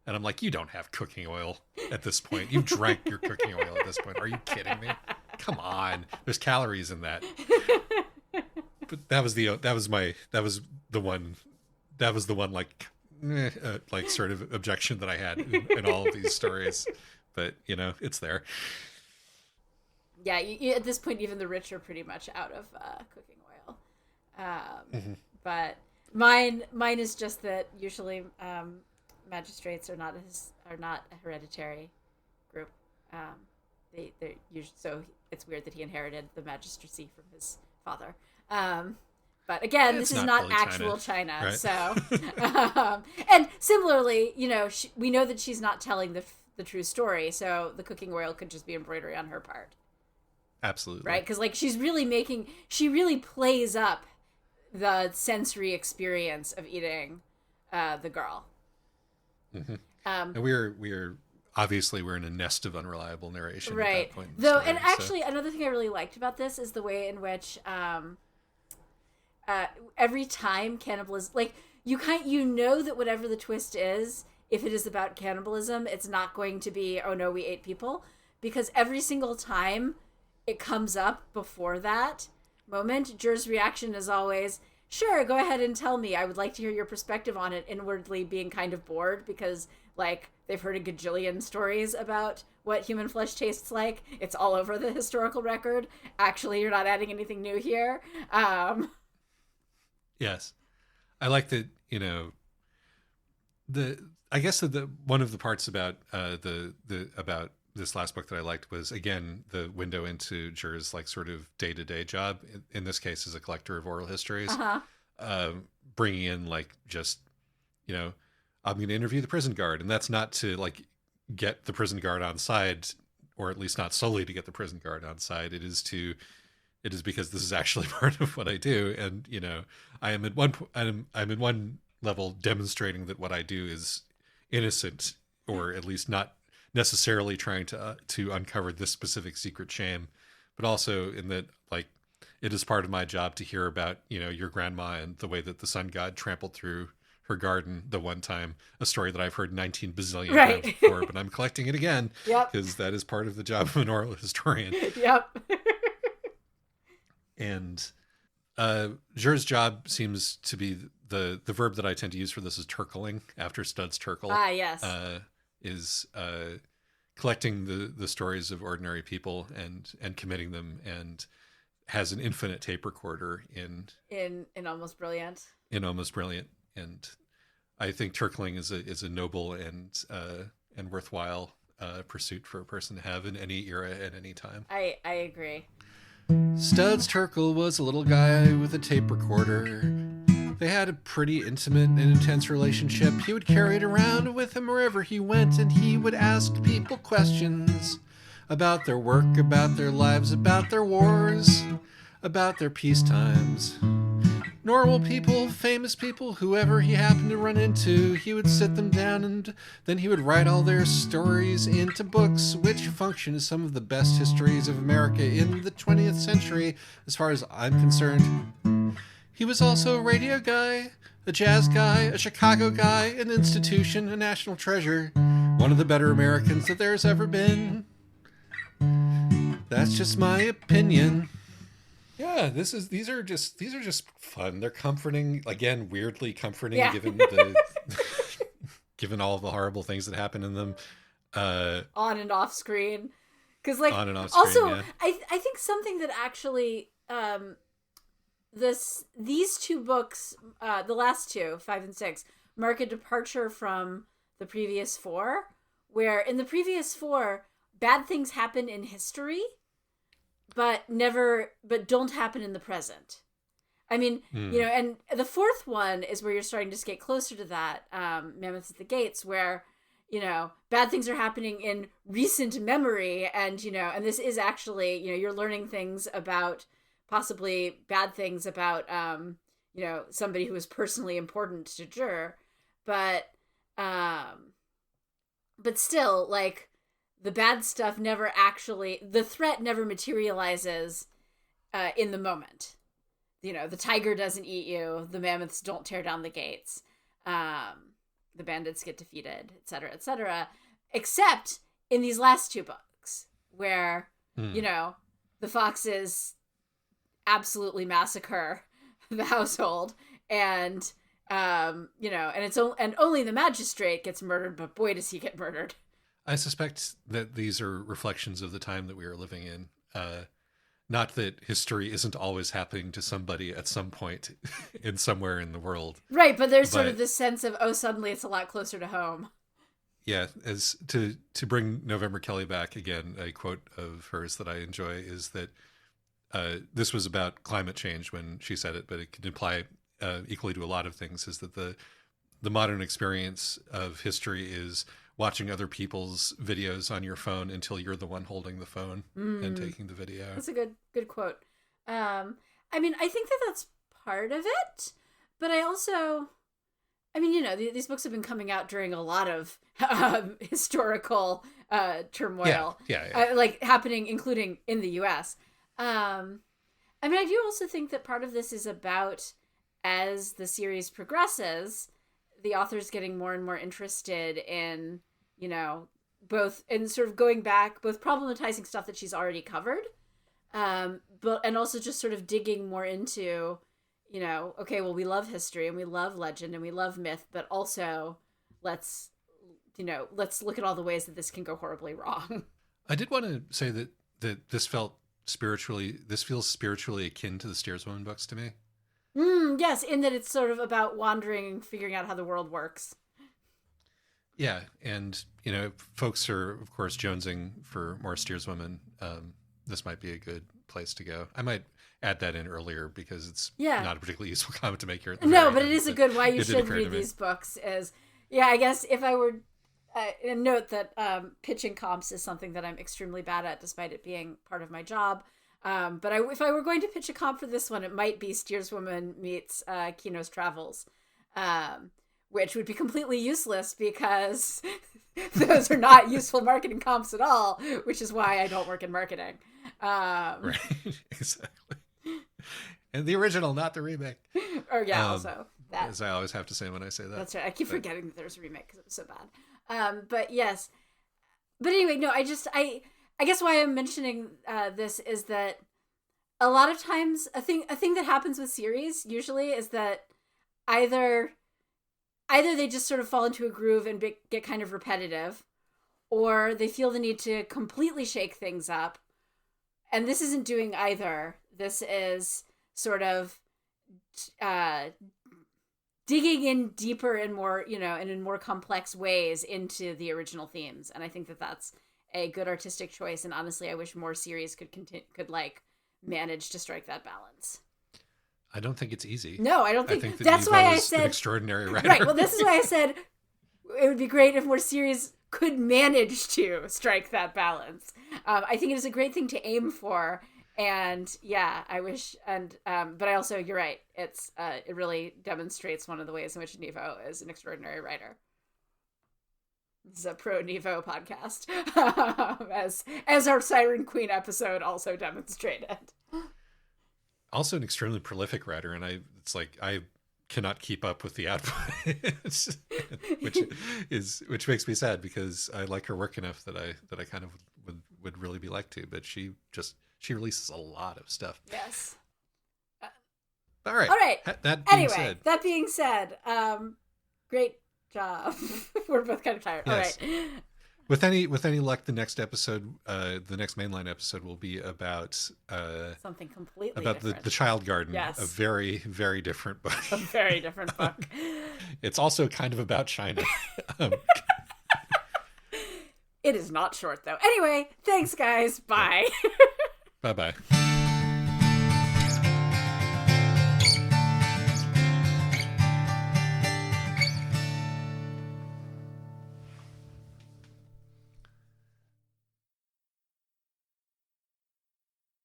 And I'm like, you don't have cooking oil at this point. You've drank your cooking oil at this point. Are you kidding me? Come on. There's calories in that. But that was the one like sort of objection that I had in all of these stories. But it's there. Yeah, at this point, even the rich are pretty much out of cooking oil. But mine is just that usually magistrates are not a hereditary group. They're usually, so it's weird that he inherited the magistracy from his father. But again, this is not actual China, right? So and similarly, we know that she's not telling the true story, so the cooking oil could just be embroidery on her part. Absolutely. Right? Because she really plays up the sensory experience of eating the girl. Mm-hmm. And we're obviously we're in a nest of unreliable narration, right? At that point Though, story, and actually, another thing I really liked about this is the way in which every time cannibalism, like you know that whatever the twist is, if it is about cannibalism, it's not going to be, oh no, we ate people, because every single time it comes up before that moment, Jur's reaction is always, sure, go ahead and tell me. I would like to hear your perspective on it, inwardly being kind of bored because, like, they've heard a gajillion stories about what human flesh tastes like. It's all over the historical record. Actually, you're not adding anything new here. Yes. I like that, I guess that one of the parts about about this last book that I liked was, again, the window into Jur's like sort of day-to-day job, in this case as a collector of oral histories, bringing in like just, I'm going to interview the prison guard. And that's not to like get the prison guard on side, or at least not solely to get the prison guard on side. It is because this is actually part of what I do. And, I'm in one level demonstrating that what I do is innocent, or at least not necessarily trying to uncover this specific secret shame, but also in that, like, it is part of my job to hear about, your grandma and the way that the sun god trampled through her garden the one time, a story that I've heard 19 bazillion times before, but I'm collecting it again because that is part of the job of an oral historian. Yep. And Jur's job seems to be the verb that I tend to use for this is turkling, after Studs Turkle. Ah, yes. Is collecting the stories of ordinary people and committing them, and has an infinite tape recorder in Almost Brilliant. In Almost Brilliant. And I think turkling is a noble and worthwhile pursuit for a person to have in any era at any time. I agree. Studs Turkle was a little guy with a tape recorder. They had a pretty intimate and intense relationship. He would carry it around with him wherever he went, and he would ask people questions about their work, about their lives, about their wars, about their peacetimes. Normal people, famous people, whoever he happened to run into, he would sit them down and then he would write all their stories into books, which function as some of the best histories of America in the 20th century, as far as I'm concerned. He was also a radio guy, a jazz guy, a Chicago guy, an institution, a national treasure, one of the better Americans that there's ever been. That's just my opinion. Yeah, these are just fun. They're comforting, again, weirdly comforting, given all the horrible things that happen in them, on and off screen. Because, like, on and off screen, also, I think something that actually these two books, the last two, 5 and 6, mark a departure from the previous 4, where in the previous 4, bad things happen in history, but don't happen in the present. I mean, and the 4th one is where you're starting to get closer to that, Mammoths at the Gates, where, bad things are happening in recent memory, and, and this is actually, you're learning things about, possibly bad things about, somebody who was personally important to Jur, but still, like, the bad stuff the threat never materializes in the moment. The tiger doesn't eat you, the mammoths don't tear down the gates, the bandits get defeated, etc., except in these last 2 books, where, the foxes absolutely massacre the household, and, and only the magistrate gets murdered, but boy, does he get murdered. I suspect that these are reflections of the time that we are living in. Not that history isn't always happening to somebody at some point in somewhere in the world. Right, but there's sort of this sense of, suddenly it's a lot closer to home. Yeah, as to bring November Kelly back again, a quote of hers that I enjoy is that this was about climate change when she said it, but it can apply equally to a lot of things, is that the modern experience of history is watching other people's videos on your phone until you're the one holding the phone and taking the video. That's a good quote. I mean, I think that's part of it, but I also, these books have been coming out during a lot of historical turmoil, like happening, including in the U.S. I do also think that part of this is about, as the series progresses, the author's getting more and more interested in, both in sort of going back, both problematizing stuff that she's already covered, and also just sort of digging more into, okay, well, we love history and we love legend and we love myth, but also let's look at all the ways that this can go horribly wrong. I did want to say that this feels spiritually akin to the Steerswoman books to me. Yes, in that it's sort of about wandering and figuring out how the world works. Yeah, and, folks are, of course, jonesing for more Steerswoman. This might be a good place to go. I might add that in earlier because it's not a particularly useful comment to make here. No, but it is a good why you should read these books. I guess if I were... note that pitching comps is something that I'm extremely bad at, despite it being part of my job. But if I were going to pitch a comp for this one, it might be Steerswoman meets Kino's Travels, which would be completely useless because those are not useful marketing comps at all, which is why I don't work in marketing. Right, exactly. And the original, not the remake. Also that. As I always have to say when I say that. That's right. I keep forgetting that there's a remake because it was so bad. But yes. But anyway, no, I guess why I'm mentioning this is that a lot of times a thing that happens with series usually is that either they just sort of fall into a groove and get kind of repetitive, or they feel the need to completely shake things up. And this isn't doing either. This is sort of digging in deeper and more, and in more complex ways into the original themes. And I think that that's a good artistic choice. And honestly, I wish more series could manage to strike that balance. I don't think it's easy. No, I don't think that that's why I said an extraordinary writer. Right. Well, this is why I said it would be great if more series could manage to strike that balance. I think it is a great thing to aim for. And yeah, I wish, but I also, you're right. It really demonstrates one of the ways in which Nevo is an extraordinary writer. This is a pro Nevo podcast, as our Siren Queen episode also demonstrated. Also an extremely prolific writer, and I cannot keep up with the output, which makes me sad because I like her work enough that I kind of would really be like to, but she releases a lot of stuff. Yes. All right. That being said, great job. We're both kind of tired. Yes. All right. with any luck, the next episode, the next mainline episode, will be about something completely about different. the Child Garden. Yes. A very, very different book. A very different book. It's also kind of about China. It is not short, though. Anyway, thanks, guys. Bye. Bye-bye.